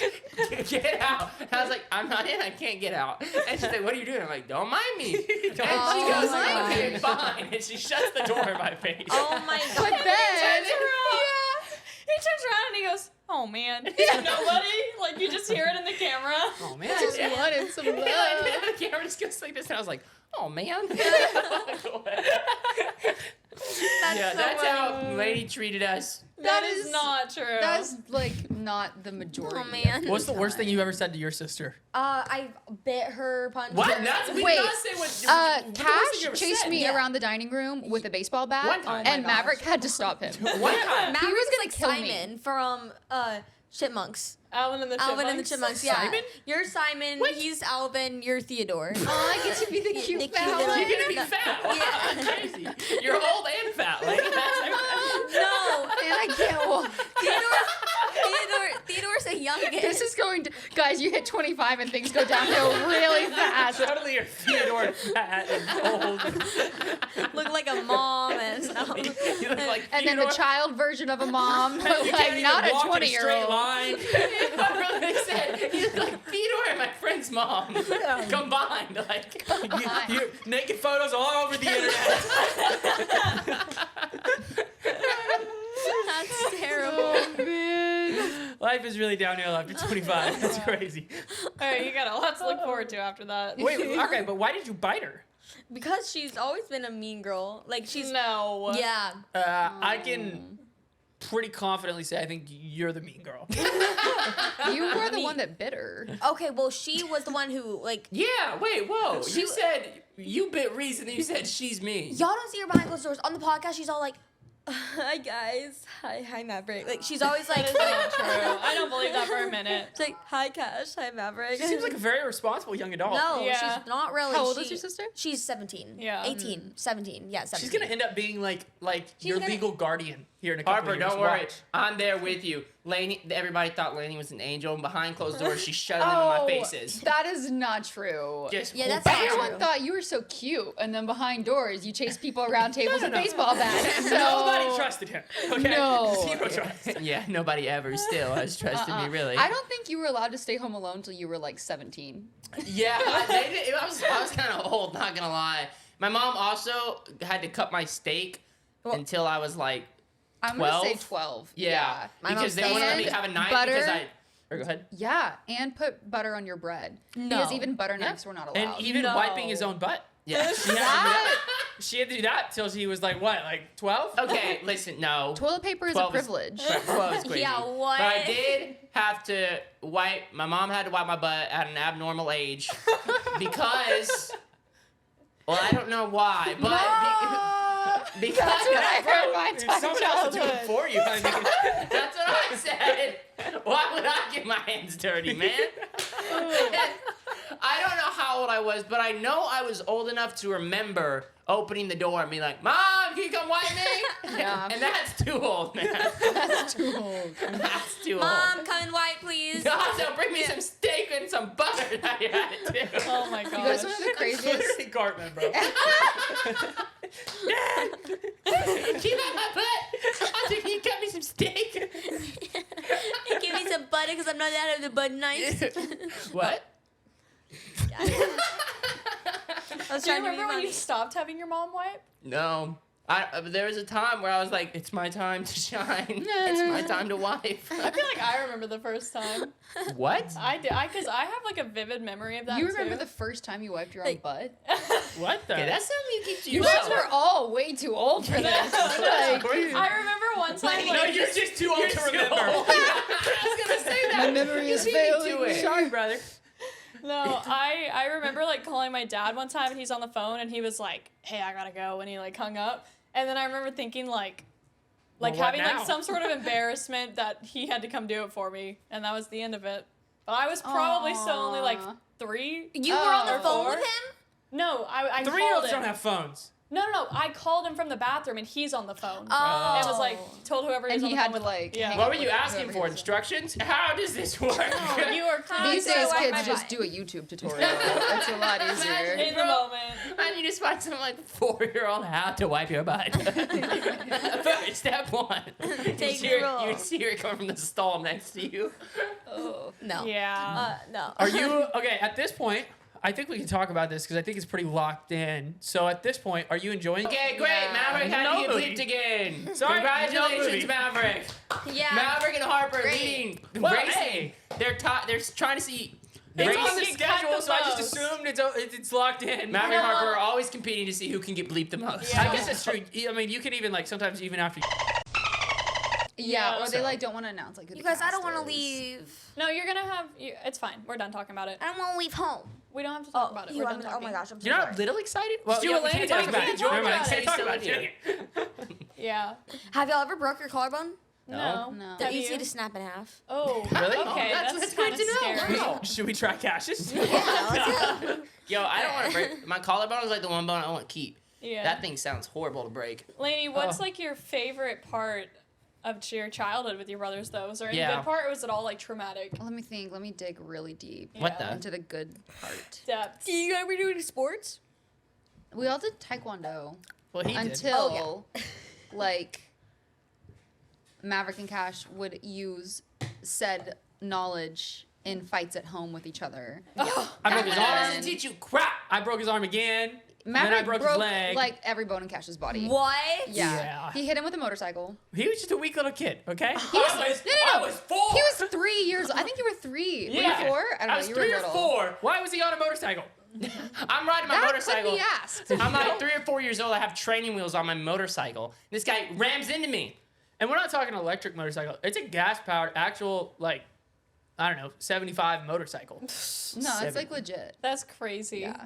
get out. And I was like, I'm not in. I can't get out. And she's like, what are you doing? I'm like, don't mind me. And she Oh goes, my okay, fine. And she shuts the door in my face. oh my But God. then, He turns around and he goes, "Oh man, nobody." Like you just hear it in the camera. Oh, man. just wanted some And love. the camera just goes like this, and I was like, "Oh man." That's how Lady treated us. That is not true. That's like not the majority. Oh man. What's the worst thing you ever said to your sister? I bit her, punched What? her. That's, we Wait, did not say what. what's the worst thing you Cash ever chased said? me Yeah. around the dining room with a baseball bat, One time. and Oh my Maverick had to stop him. One time. Maverick He was is gonna like kill me. Simon from Chipmunks. Alvin and the Chipmunks. Alvin and the Chipmunks. Yeah. Simon? You're Simon. He's Alvin. You're Theodore. Oh, I get to be the cute The fat cute one. You're gonna be fat. Wow, Yeah. that's crazy. You're old and fat. Like, No. And I can't walk. Theodore's a youngest. This is going to, guys, you hit 25 and things go downhill really fast. Totally you're Theodore fat and old. look like a mom and stuff. you look like And then the Theodore. child version of a mom, but You like can't not even a walk in a straight 20-year-old. line. I really said you look like Theodore and my friend's mom combined. Like, You naked photos all over the internet. That's terrible. Life is really downhill after 25. That's crazy. All right, you got a lot to look forward to after that. Wait, okay, but why did you bite her? Because she's always been a mean girl. Like she's No. yeah. I can pretty confidently say I think you're the mean girl. You were the one that bit her. Okay, well she was the one who like yeah. Wait. Whoa. She- You said you bit Reese, and then you said she's me. y'all don't see her behind closed doors. On the podcast she's all like, hi guys. Hi Maverick. Like she's always like That is not true. I don't believe that for a minute. She's like, hi Cash, hi Maverick. She seems like a very responsible young adult. No, Yeah. she's not really. How old is your sister? She's 17. Yeah. 18. 17. Yeah, 17. She's gonna end up being like your gonna- legal guardian. here in a couple Harper, years. don't worry. Watch. I'm there with you. Lainey, everybody thought Lainey was an angel. And behind closed doors, she shoved them in my faces. That is not true. Just Yeah, that's not Everyone true. thought you were so cute, and then behind doors, you chase people around tables with no. baseball bats. So Nobody trusted him. Okay? No. Zero trust. Yeah, nobody ever still has trusted me, really. I don't think you were allowed to stay home alone until you were like 17. Yeah, I was kind of old, not gonna lie. My mom also had to cut my steak until I was like I'm 12? gonna say 12. Yeah, My because mom's they wouldn't let me and have a knife butter. because I. Or go ahead. Yeah, and put butter on your bread. No. Because even butter knives were not allowed. And even No. wiping his own butt. Yeah. She had to do that till she was like, what, like 12? Okay, listen, no. Toilet paper is a 12 is- privilege. 12 is crazy. Yeah, what? But I did have to wipe. My mom had to wipe my butt at an abnormal age because. Well, I don't know why, but because That's what I heard my entire Someone else will do it childhood. for you. I mean, that's what I said. Why would I get my hands dirty, man? I don't know how old I was, but I know I was old enough to remember opening the door and being like, "Mom, can you come wipe me?" Yeah. And that's too old, man. That's too old. That's too old. Mom, come and wipe, please. Also, bring me some steak and some butter that you had it too. Oh my You gosh. guys want to know the craziest? literally Cartman, bro. Keep out my butt. Also, can you cut me some steak? Give me some butter because I'm not out of the butt knife. What? I was Do you trying to be remember when funny. you stopped having your mom wipe? No. There was a time where I was like, it's my time to shine. It's my time to wipe. I feel like I remember the first time. What? I did. Because I have like a vivid memory of that. You remember too. the first time you wiped your own Like- butt? What the? Okay, that's something you keep to You guys yourself. were all way too old for this. That's crazy. I remember one time. No, Like, you're just too old to remember. I was gonna say that. My memory is You beat me to failing. it. Sorry, brother. no, I remember like calling my dad one time and he's on the phone and he was like, "Hey, I gotta go," and he like hung up. And then I remember thinking like Well, what having now? like some sort of embarrassment that he had to come do it for me, and that was the end of it. But I was probably still only like Aw. 3. You were on the Or phone 4? with him? No, I 3-year-olds called him. don't have phones. No. I called him from the bathroom and he's on the phone. Oh. And was like told whoever And was on he the had phone to, with- like, yeah. hang What up were you with asking whoever for? he was. Instructions? How does this work? Oh, you are These So days, I wipe kids my just butt. do a YouTube tutorial. It's a lot easier. in the Bro. moment. And you just find some like 4-year-old how to wipe your butt. Step 1. Take you the roll. You see her come from the stall next to you. Oh. No. Yeah. No. Are you okay? At this point, I think we can talk about this because I think it's pretty locked in. So at this point, are you enjoying? Okay, great. Yeah. Maverick had No to get movie. bleeped again. Sorry, no Congratulations, movie. Maverick. Yeah. Maverick and Harper Great. leading. Well, racing. hey. They're trying to see. It's race- on the Can cut schedule, the so I just most. assumed it's locked in. Maverick and Harper are always competing to see who can get bleeped the most. Yeah. I guess that's true. I mean, you can even like sometimes even after. Yeah, or they So- like don't want to announce like who You the guys, I cast don't want to is. leave. No, you're gonna have. It's fine. We're done talking about it. I don't want to leave home. We don't have to talk about it. We're done oh talking. my gosh, I'm so You're not sorry. a little excited? Well, Do yeah, it we later. can't Talk talk about about it. it. Talk Never mind. about Say it. talk Still about here. it. Yeah. Have y'all ever broke your collarbone? No. No. They're Have easy you? to snap in half. Oh, Really? Okay, That's that's good kind of to know. scary. Wow. Should we try Cassius? Yeah, let's go. Yo, I don't want to break. My collarbone is like the one bone I want to keep. Yeah. That thing sounds horrible to break. Lainey, what's Oh. like your favorite part of your childhood with your brothers, though? Was there any Yeah. good part, or was it all like traumatic? Let me think. Let me dig really deep What Yeah. the? into the good part. Depths. Do you ever do any sports? We all did taekwondo Well, he did. until like Maverick and Cash would use said knowledge in fights at home with each other. I broke his That arm. doesn't teach you crap. I broke his arm again. Maverick then I broke his leg. like every bone in Cash's body. What? Yeah. Yeah. He hit him with a motorcycle. He was just a weak little kid, okay? He was, I was 4. He was 3 years. I think you were 3. Were Yeah. you 4? I don't know. I was You 3 were or little. 4. Why was he on a motorcycle? I'm riding my That motorcycle. could be asked. I'm like 3 or 4 years old. I have training wheels on my motorcycle. This guy rams into me. And we're not talking electric motorcycle. It's a gas-powered, actual, like, I don't know, 75 motorcycle. No, it's like legit. That's crazy. Yeah.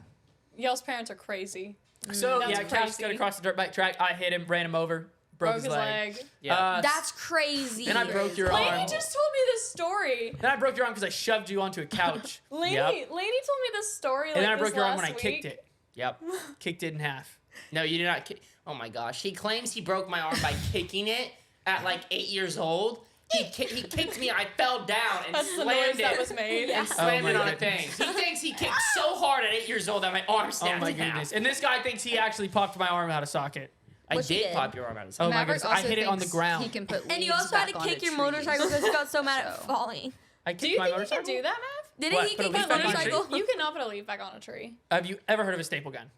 Y'all's parents are crazy. So, That's yeah, Cash crazy. got across the dirt bike track. I hit him, ran him over, broke his leg. Yeah. That's crazy. And I broke your Lainey arm. just told me this story. Then I broke your arm because I shoved you onto a couch. Lainey, Yep. Lainey told me this story. And then I like, broke this your arm when I last kicked week. it. Yep. Kicked it in half. No, you did not kick. Oh my gosh. He claims he broke my arm by kicking it at like 8 years old. He kicked me. I fell down and That's the slammed noise it. that was made. And slammed Oh it my on a thing. goodness. He thinks he kicked so hard at 8 years old that my arm Oh snapped my in half. goodness. And this guy thinks he actually popped my arm out of socket. I What you did did? pop your arm out of Oh socket. my Maverick goodness. I also hit it on the thinks ground. He can put And you leaves also had back to onto kick your trees. motorcycle because you got so mad at So. falling. I Do kicked you my think you motorcycle. can do that, Mav? Didn't What, he put a kick your leaf back on a tree? motorcycle? You cannot put a leaf back on a tree. Have you ever heard of a staple gun?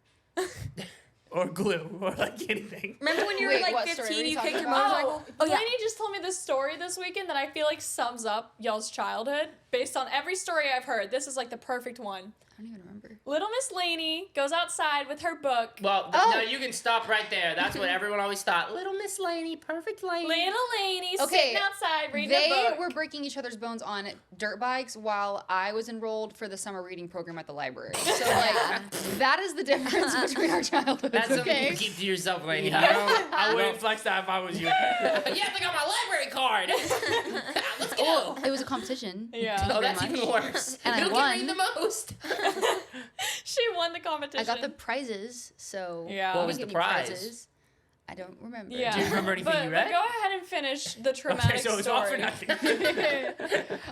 Or glue or like anything? Remember when you were Wait, like what story 15, were you you talking kicked your about? motorcycle? Oh, yeah. Lainey just told me this story this weekend that I feel like sums up y'all's childhood. Based on every story I've heard, this is like the perfect one. I don't even remember. Little Miss Lainey goes outside with her book. Well, Oh. no, you can stop right there. That's what everyone always thought. Little Miss Laney, perfect Laney. Little Lainey Okay, sitting outside reading They a book. were breaking each other's bones on dirt bikes while I was enrolled for the summer reading program at the library. So like that is the difference between our childhoods. That's something okay. you keep to yourself, Laney. I wouldn't flex that if I was you. Yeah, I got my library card. Let's go. It was a competition. Yeah. Thank you Oh, very that's much. even worse. And I Who won. can read the most? She won the competition. I got the prizes, so Yeah. I What was didn't the get any prize? prizes. I don't remember. Yeah. Do you remember anything but, you read? But go ahead and finish the traumatic Okay, so it's story. all for nothing.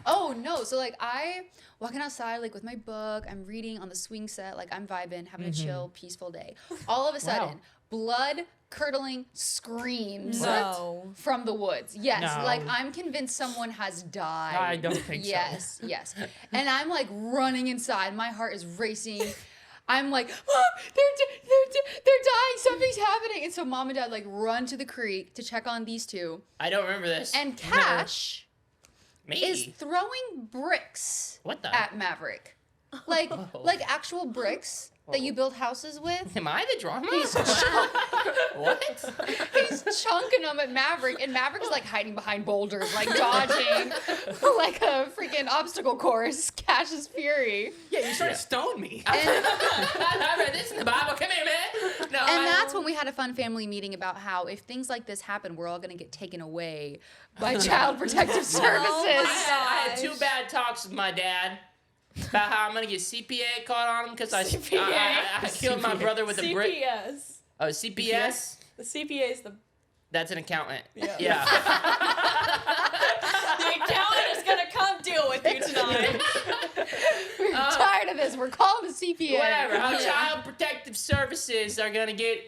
Oh no! So like I walking outside like with my book, I'm reading on the swing set, like I'm vibing, having a chill, peaceful day. All of a sudden, blood curdling screams No. from the woods. Yes, No. like I'm convinced someone has died. I don't think so. Yes, yes. And I'm like running inside. My heart is racing. I'm like, Mom, they're dying. Something's happening. And so Mom and Dad like run to the creek to check on these two. I don't remember this. And Cash Me? is throwing bricks What the? at Maverick. Like actual bricks that you build houses with. Am I the drama? He's What? He's chunking them at Maverick, and Maverick's like hiding behind boulders, like dodging like a freaking obstacle course. Cash's fury. Yeah, you started to stone me. I read this in the Bible. Come here, man. No, And that's when we had a fun family meeting about how if things like this happen, we're all gonna get taken away by Child Protective Services. I had two bad talks with my dad about how I'm gonna get CPA caught on him because I killed my brother with a brick. CPS. Oh, CPS? The CPA is the That's an accountant. Yeah. The accountant is gonna come deal with you tonight. We're tired of this. We're calling the CPA. Whatever. How Child Protective Services are gonna get.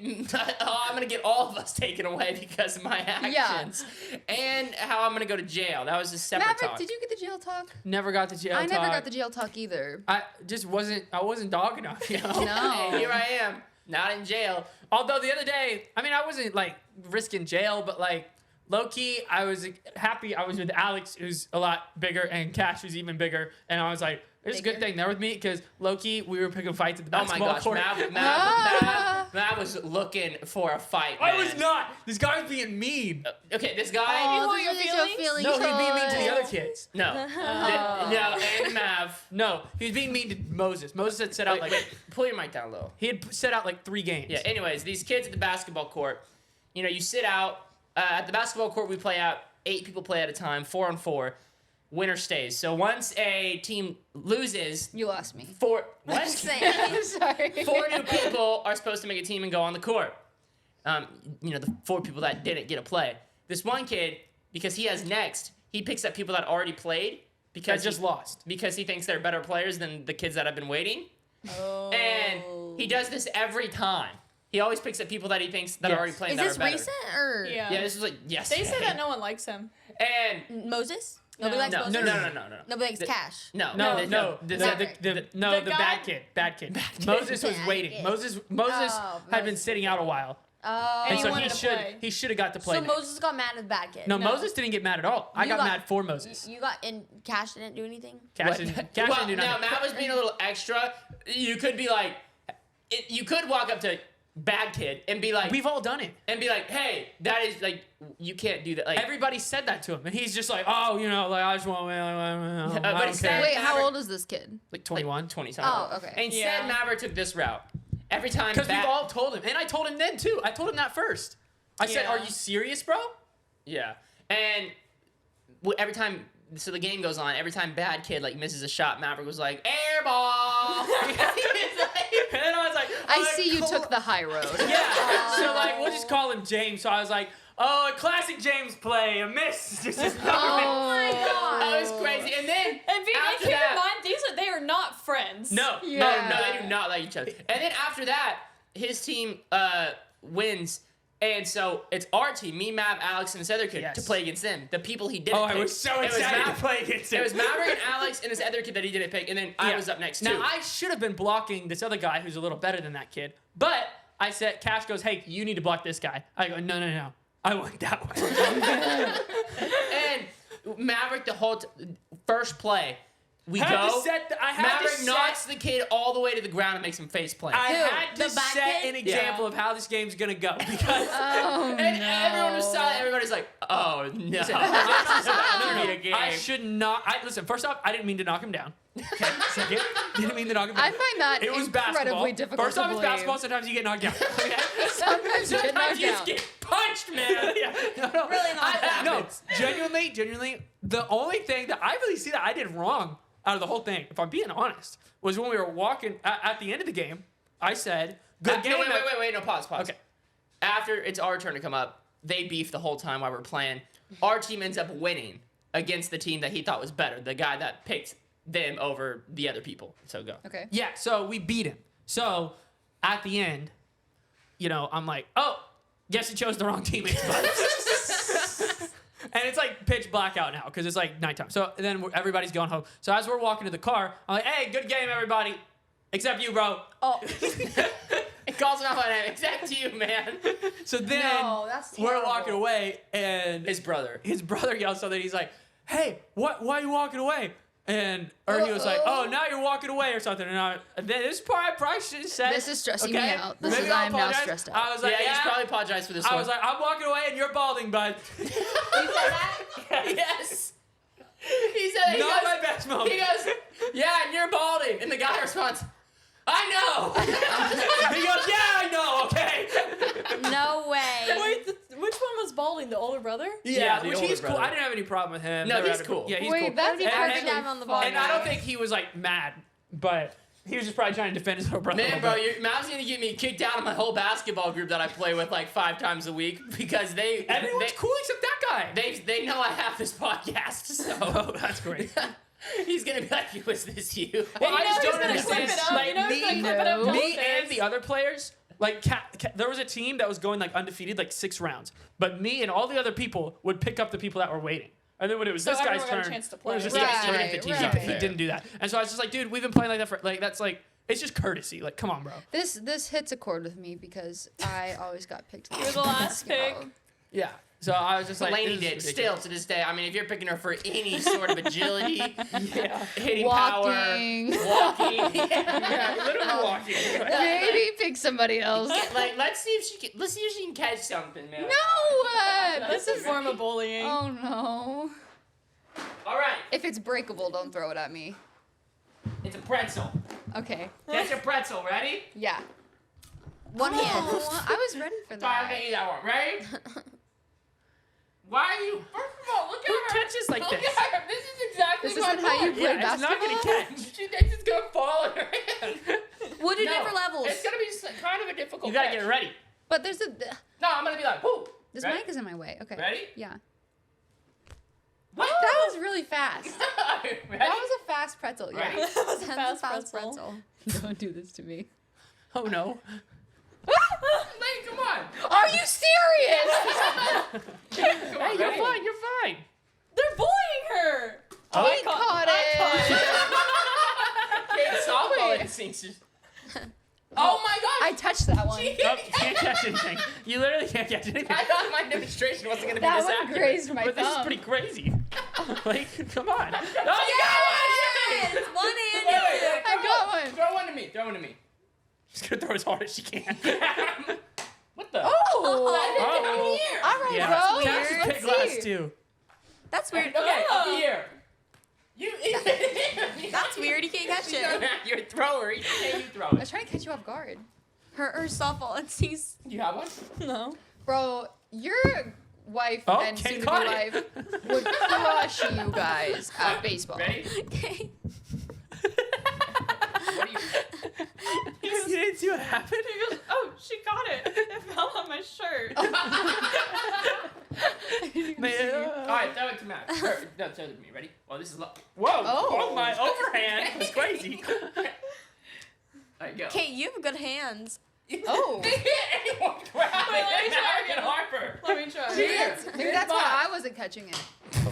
I'm gonna get all of us taken away because of my actions, and how I'm gonna go to jail. That was a separate Maverick, talk. did you get the jail talk? Never got the jail I never talk. got the jail talk either. I wasn't dog enough, you know? No. Hey, here I am, not in jail. Although the other day, I mean, I wasn't like risking jail, but like low key, I was happy. I was with Alex, who's a lot bigger, and Cash, who's even bigger. And I was like, it's a good thing they're with me because low key, we were picking fights at the Oh my basketball gosh, court. Mav was looking for a fight. I man. was not. This guy was being mean. Okay, this guy. Oh, your this is your feelings? No, he was being mean to the other kids. No, no, and Mav. No, he was being mean to Moses. Moses had set out Wait, like pull your mic down low. he had set out like 3 games. Yeah. Anyways, these kids at the basketball court, you know, you sit out at the basketball court. We play out 8 people play at a time, 4-on-4. Winner stays. So once a team loses, You lost me. 4 what? I'm sorry. 4 new people are supposed to make a team and go on the court. You know, the 4 people that didn't get a play. This one kid, because he has next, he picks up people that already played because just lost. because he thinks they're better players than the kids that have been waiting. Oh. And he does this every time. He always picks up people that he thinks that are already playing Is that this are better. recent or Yeah. Yeah, this was like yesterday. They say that no one likes him. And Moses? Nobody likes no, Moses. no. Nobody likes The- Cash. No, No, the- no, the- the guy- bad kid. Moses was Bad waiting. kid. Moses Oh, had been Moses. sitting out a while, Oh. And and he so wanted he to should play. he should have got to play. So next. Moses got mad at the bad kid. No, No. Moses didn't get mad at all. I You got got- mad for Moses. You got and Cash didn't do anything. Cash What? didn't, Cash well, didn't do now nothing. Matt was being a little extra. You could be like, you could walk up to bad kid and be like, We've all done it. hey, that is like, you can't do that. Like, Everybody said that to him, and he's just like, oh, you know, like I just want, I But don't instead- care. Wait, how Maverick- old is this kid? Like 21. 20 something. Oh, okay. And instead, Yeah. Maverick took this route. Every time, Because we've bad- all told him, and I told him then too. I told him that first. I said, Yeah. "Are you serious, bro?" Yeah. And every time, so the game goes on, every time bad kid like misses a shot, Maverick was like, air ball. And then I was like, I see you took the high road. Yeah. So like, we'll just call him James. So I was like, Oh, a classic James play, a miss. Just Oh my God. That was crazy. And then And after keep that, in mind, they are not friends. no. Yeah. no, they do not like each other. And then after that, his team wins. And so it's our team, me, Mav, Alex, and this other kid, Yes. to play against them. The people he didn't Oh, pick. I was so It was excited to Mav- play against him. It was Maverick and Alex and this other kid that he didn't pick. And then I Yeah. was up next, Now, too. I should have been blocking this other guy who's a little better than that kid. But I said, Cash goes, hey, you need to block this guy. I go, no. I want that one. And Maverick, the whole first play, we I had go. to set I had Maverick to knocks the kid all the way to the ground and makes him face plant. I Who? had to The back set kid? an example of how this game's gonna go because Oh and no. everyone was silent. Everybody's like, "Oh no, this is about to be a game." I should not. Listen. First off, I didn't mean to knock him down. Okay. Second, didn't mean to knock him down. I find that it was incredibly basketball. difficult First off, to it's believe. basketball. Sometimes you get knocked down. Okay. Sometimes you get knocked Sometimes you down. just get punched, man. Yeah. No. Really not that. No. Genuinely, the only thing that I really see that I did wrong out of the whole thing, if I'm being honest, was when we were walking at the end of the game. I said, "Good game." No, wait, no, pause. Okay. After it's our turn to come up, they beef the whole time while we're playing. Our team ends up winning against the team that he thought was better, the guy that picked them over the other people. So go. Okay. Yeah, so we beat him. So at the end, I'm like, oh, guess he chose the wrong teammates, but. And it's like pitch blackout now because it's like nighttime. So then everybody's going home. So as we're walking to the car, I'm like, hey, good game, everybody. Except you, bro. Oh. It calls him out by name, except you, man. So then No, that's we're terrible. walking away, and His brother. his brother yells something. He's like, hey, why are you walking away? And Ernie was like, oh, now you're walking away or something. And then this part I probably should have said. This is stressing me okay? out. This Maybe is- I'll I am now apologize. stressed out. I was like, Yeah, you should probably apologize for this I one. was like, I'm walking away and you're balding, bud. You said that? yes. He said, he Not goes, my best moment. he goes, yeah, and you're balding. And the guy responds, I know. He goes, yeah, I know, okay. No way. Wait, which one was balding? The older brother? Yeah, the which older he's cool. brother. I didn't have any problem with him. No, Never he's had a- cool. Yeah, he's Wait, cool. that's Pretty actually perfect job on the ball. And I don't think he was like mad, but he was just probably trying to defend his little brother. a Man, little bro, bit. Mav's gonna get me kicked out of my whole basketball group that I play with like 5 times a week because Everyone's cool except that guy. They know I have this podcast, so Oh, that's great. he's gonna be like, "Was this you?" Well, I You know just he's don't gonna understand. clip it up. Like You know he's gonna clip it up No. me downstairs. and the other players, like there was a team that was going like undefeated, like 6 rounds. But me and all the other people would pick up the people that were waiting. And then when it was So this guy's everyone got a turn, chance to when it was play. this guy's Right, turn, if the team's right. not he fair. didn't do that. And so I was just like, dude, we've been playing like that for like that's like it's just courtesy. Like, come on, bro. This hits a chord with me because I always got picked. You were the last pick. Yeah. So I was just like, Laney this is did ridiculous. still to this day. I mean, if you're picking her for any sort of agility, Yeah. hitting Walking. power, walking, Yeah, literally walking. Maybe pick somebody else. like let's see if she can catch something, man. No! That's a form of bullying. Oh no. All right, If it's breakable, don't throw it at me. it's a pretzel. Okay. Catch a pretzel. Ready? Yeah. One hand. Oh, I was ready for Five, that. eight, that one. Ready? Why are you? First of all, look Who at her. catches like Look this? at her. This is exactly This my isn't how you point. play Yeah, it's not gonna basketball? catch. She thinks it's gonna fall in her hand. We'll do No, different levels. It's gonna be kind of a difficult. You gotta catch. get ready. But there's a. No, I'm gonna be like, whoo. This Ready? mic is in my way. Okay. Ready? Yeah. What? That was really fast. Ready? That was a fast pretzel. Yeah. Ready? That was a That's fast pretzel. Don't do this to me. Oh no. Lane, come on. Are you serious? Come on, Hey, you're ready? fine. You're fine. They're bullying her. Oh, He caught it. Kid softball instincts. Oh my god. I touched that one. Nope, you can't catch anything. You literally can't catch anything. I thought my demonstration wasn't gonna be That this one accurate. grazed my But this is thumb. pretty crazy. Like, come on. Oh, you got one! Yay! It's one Wait, hand. wait, wait, I got one. Throw one to me. Throw one to me. She's gonna throw as hard as she can. What the? Oh. Oh. Here. All right, Yeah. bro. Cash is Let's pick glass see. too. That's weird. Okay, Oh. up here. You. That's weird. You can't catch She's not it. You're a thrower. You throw I it. was trying to catch you off guard. Her softball instincts. You have one? No. Bro, your wife Oh, and Ken soon-to-be caught wife it. would crush you guys at baseball. Ready? Okay. What are you? You didn't see what happened? He goes, oh, she got it. It fell on my shirt. All right, throw it to Matt. No, throw it to me. Ready? Oh, this is whoa! Oh. My overhand was crazy. All right, go. Kate, you have good hands. Oh. Anyone grab it? Wait, let me try Matt again. and Harper. Let me try. Here. Maybe that's why I wasn't catching it.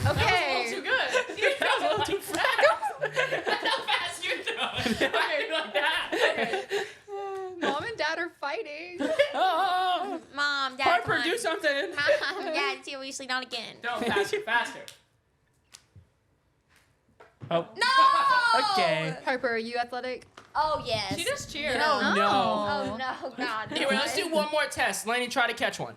Okay. Too good. That was a little too fast. That's how fast you're throwing. I did like that. Mom and Dad are fighting. Oh, Mom, Dad, Harper, come do on. something. Mom, Dad, seriously, not again. Throw it faster, faster. Oh. No! Okay. Harper, are you athletic? Oh, yes. She just cheered. No. Oh, no, God. Anyway, let's do one more test. Laney, try to catch one.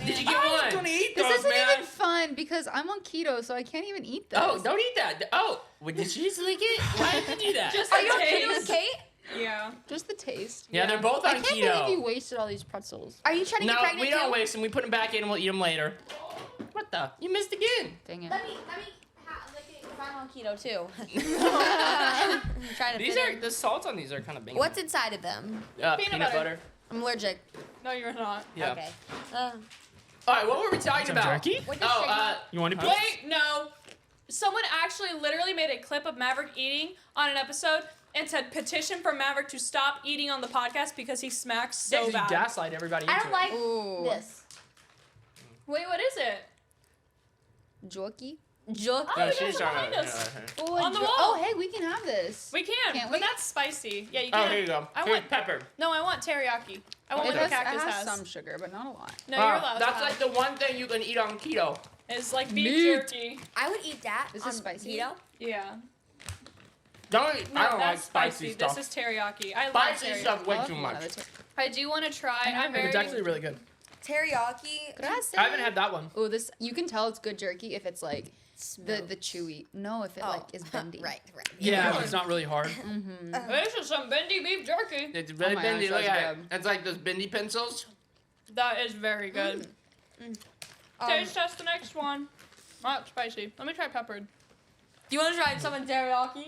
Did you get I was one? gonna eat This those, isn't man. even fun because I'm on keto, so I can't even eat this. Oh, don't eat that. Oh, did she just lick it? Why did you do that? Just Are the you okay taste. with Kate? Yeah. Just the taste. Yeah, they're both I on can't believe you keto. wasted all these pretzels. Are you trying to get No, pregnant we don't too? waste them. We put them back in and we'll eat them later. What the? You missed again. Dang it. Let me lick it because I'm on keto too. I'm trying to These fit are in. the salts on these are kind of big. What's inside of them? Peanut peanut butter. butter? I'm allergic. No, you're not. Yeah. Okay. All right, what were we talking Some about? jerky? What does Oh, Sigma- You want to be? Wait, no. Someone actually literally made a clip of Maverick eating on an episode and said petition for Maverick to stop eating on the podcast because he smacks so Yeah, 'cause you bad. gaslight everybody I into don't it. like Ooh. this. Wait, what is it? Jerky? Joke. No, Oh, she's there's talking behind about us. Oh, On the wall. Oh, hey, we can have this. We can, Can't but we? that's spicy. Yeah, you Oh, can. here you go. I Here's want pepper. No, I want teriyaki. I want It what the has, cactus it has has. some sugar, but not a lot. No, you're allowed. That's to like the one thing you can eat on keto. It's like beef Meat. jerky. I would eat that. This on is spicy? Keto. Yeah. Don't. No, I don't like that's spicy stuff. This is teriyaki. I love Spicy teriyaki. stuff way I'll too have one of much. the I do want to try. I'm very. It's actually really good. Teriyaki. I haven't had that one. Oh, this you can tell it's good jerky if it's like the chewy. No, if it like is bendy. Right. Yeah, it's not really hard. This is some bendy beef jerky. It's really Oh my bendy. gosh, Look that's at it. good. It's like those bendy pencils. That is very good. Taste test the next one. Not spicy. Let me try peppered. Do you want to try some teriyaki?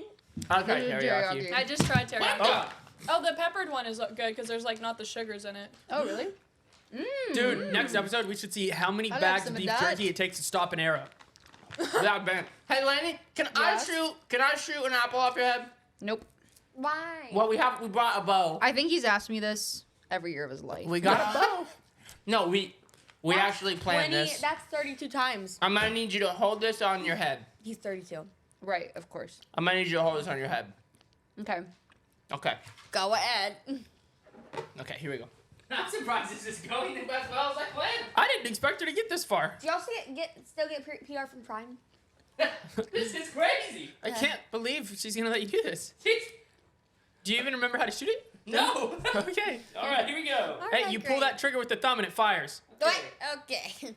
I'll try This is teriyaki. teriyaki. I just tried What teriyaki. the? Oh, the peppered one is good because there's like not the sugars in it. Oh, really? Dude, next episode we should see how many I like bags some of of beef that. jerky it takes to stop an arrow. Without Ben. Hey, Laney, can Yes? I shoot an apple off your head? Nope. Why? Well, we brought a bow. I think he's asked me this every year of his life. We got a bow. No, we actually planned 20, this. That's 32 times. I'm gonna need you to hold this on your head. He's 32. Right, of course. I'm gonna need you to hold this on your head. Okay. Okay. Go ahead. Okay, here we go. Not surprised this is going as well as I planned. I didn't expect her to get this far. Do you also still get PR from Prime? This is crazy. I can't believe she's gonna let you do this. Do you even remember how to shoot it? No. Okay. All right, here we go. Hey, you pull that trigger with the thumb and it fires. Okay.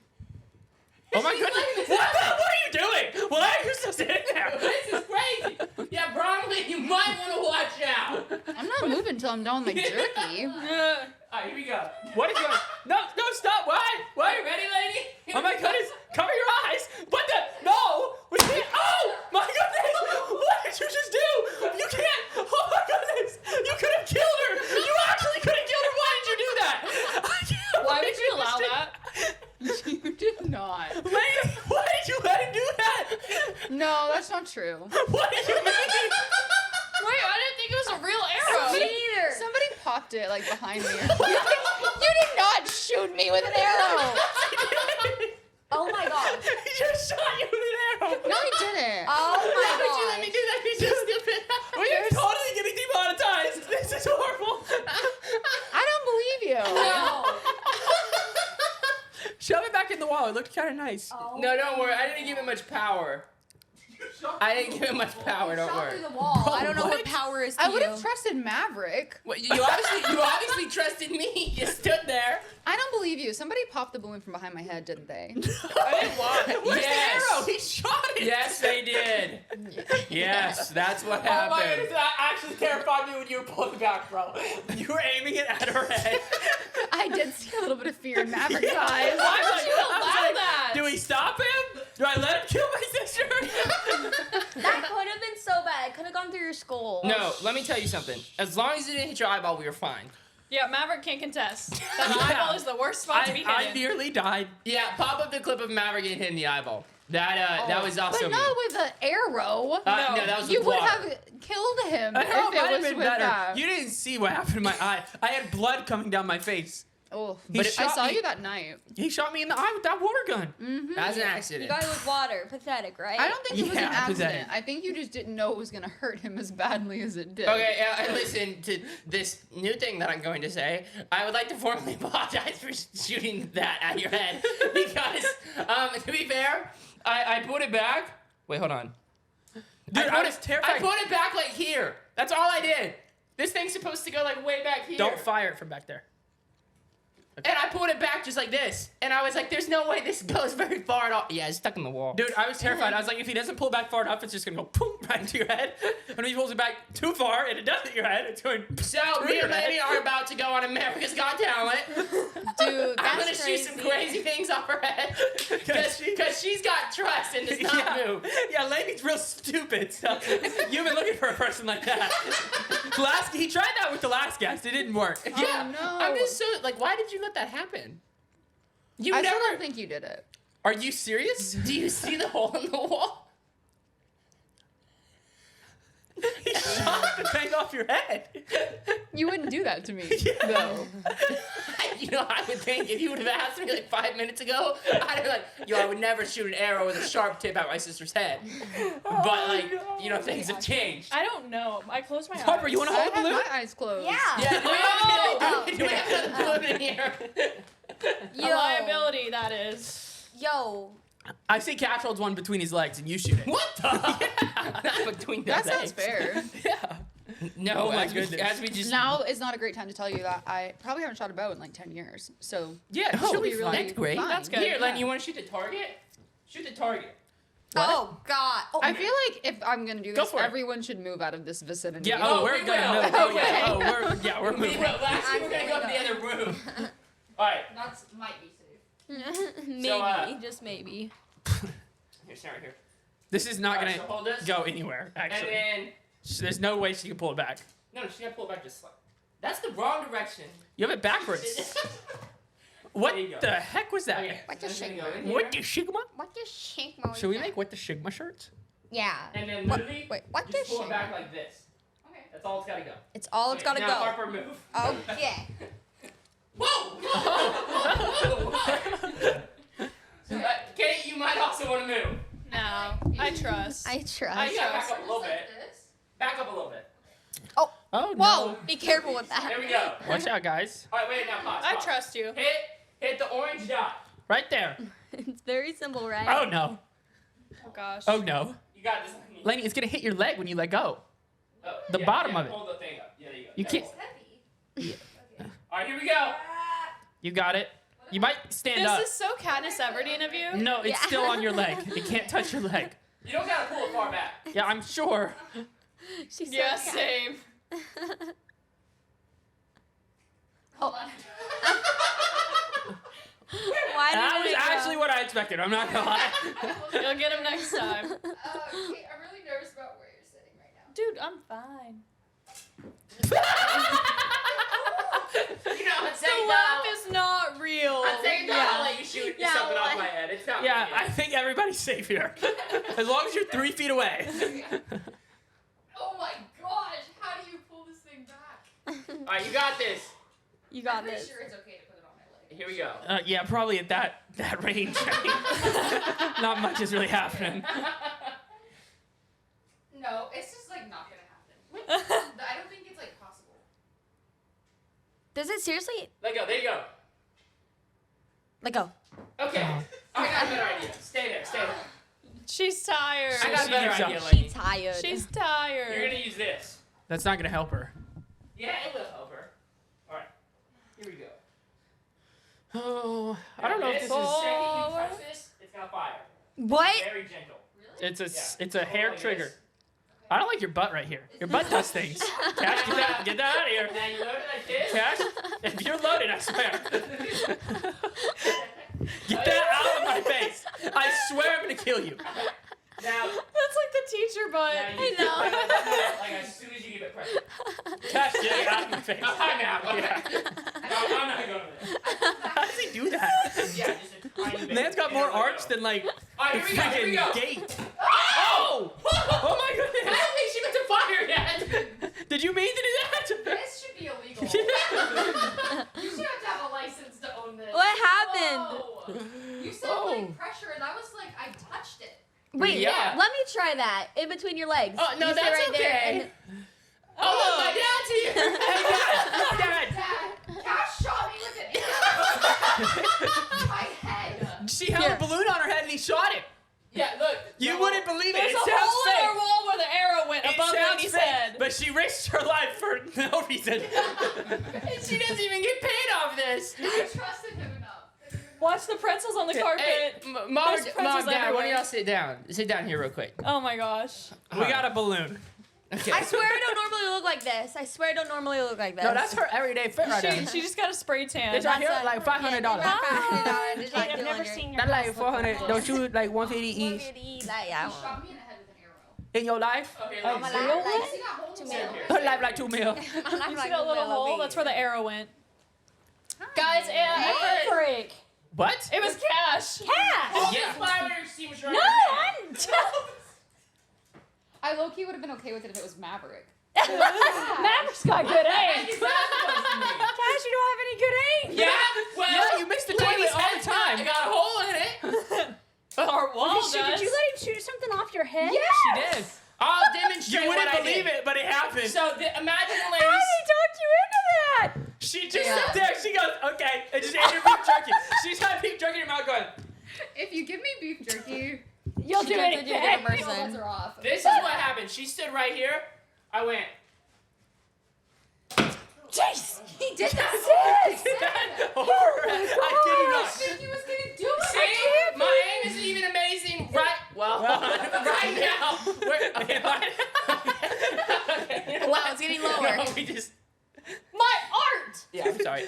Oh my goodness! What are you doing? Why are you still sitting there? This is crazy. Yeah, Bronwyn, you might want to watch out. I'm not moving until I'm done with my jerky. All right, here we go. What is going? No, stop! Why? Are you ready, lady? Oh my goodness! Cover your eyes! What the? No! We can't! Oh my goodness! What did you just do? You can't! Oh my goodness! You could have killed her! You actually could have killed her! Why did you do that? I can't Why believe would you allow did- that? You did not. Lady, why did you let him do that? No, that's not true. What did you mean? Wait, I didn't think it was a real arrow. Me neither. Somebody popped it like behind me. You did not shoot me with an arrow. Oh my god. He just shot you with an arrow. No, he didn't. Oh Why would you my let me god. do that? He's just stupid. We're totally getting demonetized. This is horrible. I don't believe you. No. Shove it back in the wall. It looked kind of nice. No, don't worry. I didn't give it much power. I didn't give it much power. Don't Shot worry. through the wall. I don't know what? what power is to I would you. have trusted Maverick. Well, you obviously trusted me. You stood there. I don't believe you. Somebody popped the balloon from behind my head, didn't they? I didn't watch. Where's Yes. the arrow? He shot it. Yes, they did. Yes, that's what Oh my happened. goodness, that actually terrified me when you were pulling back, bro. You were aiming it at her head. I did see a little bit of fear in Maverick's eyes. Why would you I was allow like, that? Do we stop him? Do I let him kill my sister? That could have been so bad. It could have gone through your skull. No, let me tell you something. As long as it didn't hit your eyeball, we were fine. Yeah, Maverick can't contest. That eyeball is the worst spot to be I hit in. nearly died. Yeah, pop up the clip of Maverick getting hit in the eyeball. That was also But me. not with an arrow. No, that was You with would water. have killed him I if know, it might it have was been with better. that. You didn't see what happened to my eye. I had blood coming down my face. Oh, He I shot saw me- you that night. He shot me in the eye with that water gun. That's an You accident. got it with water. Pathetic, right? I don't think it was an Yeah, accident. pathetic. I think you just didn't know it was gonna hurt him as badly as it did. Okay, and listen to this new thing that I'm going to say. I would like to formally apologize for shooting that at your head because, to be fair, I put it back. Wait, hold on. Dude, I was I terrified. put it back like here. That's all I did. This thing's supposed to go like way back here. Don't fire it from back there. And I put it back just like this. And I was like, there's no way this goes very far at all. Yeah, it's stuck in the wall. Dude, I was terrified. I was like, if he doesn't pull it back far enough, it's just gonna go boom right into your head. And if he pulls it back too far and it does hit your head, it's going. So, through me your and head. Lady are about to go on America's Got Talent. Dude, I'm that's gonna shoot some crazy things off her head. Because she's got trust and does not Yeah, move. yeah, Lainey's real stupid. So you've been looking for a person like that. He tried that with the last guest. It didn't work. Yeah, no. I'm just so, like, why did you let that happen? You I never. still don't think you did it. Are you serious? Do you see the hole in the wall? He shot the thing off your head. You wouldn't do that to me, though. You know, I would think if you would have asked me like 5 minutes ago, I'd be like, yo, I would never shoot an arrow with a sharp tip at my sister's head. But, like, you know, things have changed. I don't know. I closed my eyes. Harper, you want to I hold the have balloon? my eyes closed. Yeah. Yeah, Oh! do we have another balloon in here? A liability, that is. Yo. I see Cash holds one between his legs and you shoot it. What the? Not between the That sounds legs. fair. Yeah. No, Oh my as goodness. as we just. Now is not a great time to tell you that I probably haven't shot a bow in like 10 years. So Yeah, she'll she'll be be really That's great. fine. That's good. Here, Len, you want to shoot the target? Shoot the target. Oh God. Oh, I feel like if I'm gonna do Go this, for it. everyone should move out of this vicinity. Yeah, Oh, we're we gonna will. move. Oh, yeah. Okay. We're We moving. will. Last we're gonna go to the other room. All right. That might be safe. maybe, just maybe. Here, stand right here. This is not All right, gonna so hold this. go anywhere, actually. And There's no way she can pull it back. then, no, she gotta pull it back just slightly. That's the wrong direction. You have it backwards. What There you go. the heck was that? Okay, What the so I'm shit? gonna go in What here, the Shigma? What the shit? Mo- Should we make what the Shigma shirts? Yeah. and then What- literally wait, what just the pull it shit? back like this. Okay. That's all it's gotta go. It's all it's Okay, gotta now go. Harper, move. Okay. Whoa! Kate, you might also want to move. No, I trust. I You trust. gotta back up a little bit. Back up a little bit. Oh. Oh, Whoa! no. Be careful with that. There we go. Watch out, guys. All right, wait, now pause. I pause. trust you. Hit the orange dot. Right there. It's very simple, right? Oh, no. Oh gosh. Oh, no. You got this. Lenny, it's going to hit your leg when you let go. Oh, the bottom of it. Hold the thing up. Yeah, there you go. You can't. All right, here we go. You got it. You might stand This up. is so Katniss Everdeen of you. No, it's Yeah. still on your leg. It can't touch your leg. You don't gotta pull it far back. Yeah, I'm sure. She's Yeah, so same. Why That did was it go? actually what I expected. I'm not going to lie. You'll get him next time. I'm really nervous about where you're sitting right now. Dude, I'm fine. You know, I'm The saying laugh no. is not real. I'm saying no. I'll let you shoot Yeah, something off like- my head. It's not. Yeah, me. I think everybody's safe here. As long as you're 3 feet away. Oh my gosh! How do you pull this thing back? All right, you got this. You got I'm pretty this. sure it's okay to put it on my leg. Here we go. Yeah, probably at that range. I mean, not much is really happening. No, it's just like not gonna happen. I don't think it's like possible. Does it seriously? Let go. There you go. Let go. Okay. I got a better idea. Stay there. Stay there. She's tired. I got a she better needs idea, some- Lenny. Tired. She's tired. You're gonna use this. That's not going to help her. Yeah, it will help her. All right. Here we go. Oh, I don't know if this is. Second you touch this, it's gonna fire. What? Very gentle. It's a hair Like this. trigger. I don't like your butt right here. Your butt does things. Cash, get that out of here. And then you load it like this. Cash, if you're loaded, I swear. Get that out of my face. I swear I'm gonna kill you. Now, That's like the teacher butt. now you I know. like guys, as soon as you give it pressure. Cash, get out of my face. I'm out. Okay. Yeah. I'm not going there. How does he do that? Yeah, just a tiny bit. Man's got And more there we arch go. than like All the right, here we go. freaking gate. Oh! Oh my I goodness! don't think she went to fire yet. Did you mean to do that? This should be illegal. You should have to have a license to own this. What happened? Whoa. You said Oh. like pressure, and I was like, I touched it. Wait, Yeah. let me try that in between your legs. Oh, no, You sit that's right there okay. Oh, look, my dad's here. Hey, Dad! Dad, Cash shot me with an arrow. My head. She held a balloon on her head and he shot it. Yeah, look. You so- wouldn't believe it. There's It a sounds hole in fake. our wall where the arrow went It above sounds Lady's fake, head. but she risked her life for no reason. And she doesn't even get paid off this. I trusted him enough. Watch the pretzels on the carpet. Hey, Mom, There's pretzels Dad, why don't everywhere. y'all sit down? Sit down here real quick. Oh my gosh. We got a balloon. Okay. I swear I don't normally look like this. I swear I don't normally look like this. No, that's her everyday fit right She, there. she just got a spray tan. It's right here, That's like $500. I've never seen your That's like 400. Don't you like 150 each He Shot me in the head with an arrow. in your life? Okay, Oh ladies, my sit- life. You see that hole in the mil. middle? Her life like 2 mil. You see that little hole? That's where the arrow went. Guys, What? break. What? It was Cash. Oh, Yeah. that's why I wanted to see what you're I low-key would have been okay with it if it was Maverick. Maverick's got good aim. Cash, you don't have any good aim. Yeah, well, Yeah, you miss the toilet all the I time. got a hole in it. Our wall does. Did you let him shoot something off your head? She did. I'll demonstrate You what wouldn't I believe did. it, but it happened. So imagine, How ladies. did he talk you into that? She just Yeah. sat there. She goes, okay, and just ate her beef jerky. She's had beef jerky in her mouth going. If you give me beef jerky, You'll do turns into a different anything. person. gloves are off. This is what happened. She stood right here. I went. Jeez, he did that. I kid you not. He was gonna do it. See, my aim isn't even amazing. Right. Well, right now. Okay, fine. Okay. Wow, it's getting lower. No, we just. My art. Yeah, I'm sorry.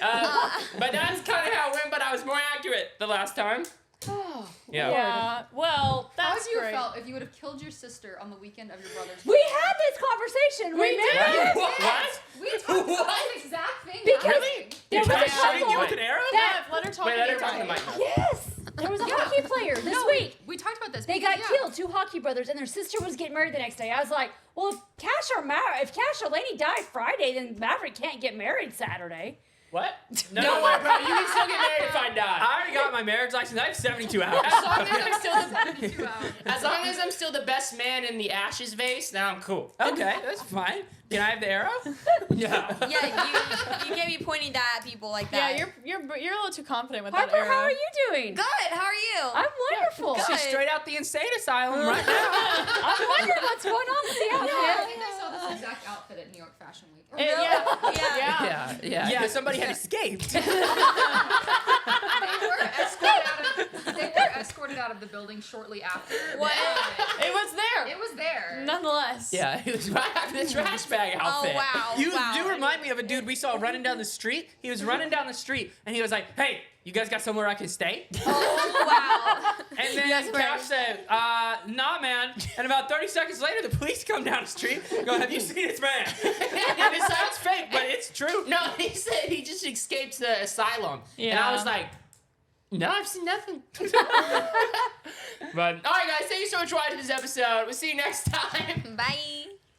But that's kind of how it went. But I was more accurate the last time. Oh. Yeah. Yeah. Well, How that's would you have great. felt if you would have killed your sister on the weekend of your brother's We had this conversation. We remember? did. What? We talked about this exact thing. Because Really? there was You're a shooting you couple. with an arrow? Yeah, let her talk. Wait, let her to talk you. to Mike. Yes, there was a hockey player this week. We talked about this. They because, got killed, 2 hockey brothers, and their sister was getting married the next day. I was like, well, if Cash or Laney died Friday, then Maverick can't get married Saturday. What? No, bro. You can still get married if I die. I already got my marriage license. I have 72 hours. As long as I'm still the best man in the ashes vase, then I'm cool. Okay, that's fine. Can I have the arrow? Yeah. Yeah, you can't be pointing that at people like Yeah, that. you're a little too confident with that Harper, arrow. how are you doing? Good. How are you? I'm wonderful. Good. She's straight out the insane asylum right now. I'm wondering what's going on with the I outfit. think I saw this exact outfit at New York Fashion Week. It- yeah. Yeah. Yeah. Yeah, somebody had escaped. They were escorted out of the building shortly after. What? It was there. It was there. Nonetheless. Yeah, it was right after the trash bag Oh outfit. wow. You wow. do remind me of a dude we saw running down the street. He was running down the street and he was like, hey, you guys got somewhere I can stay? Oh wow. And then Yes, Cash right. said, nah, man. And about 30 seconds later, the police come down the street and go, have you seen this man? And it sounds fake, but it's true. No, he said he just escaped the asylum. And Yeah. I was like, no, I've seen nothing. But, all right, guys, thank you so much for watching this episode. We'll see you next time. Bye.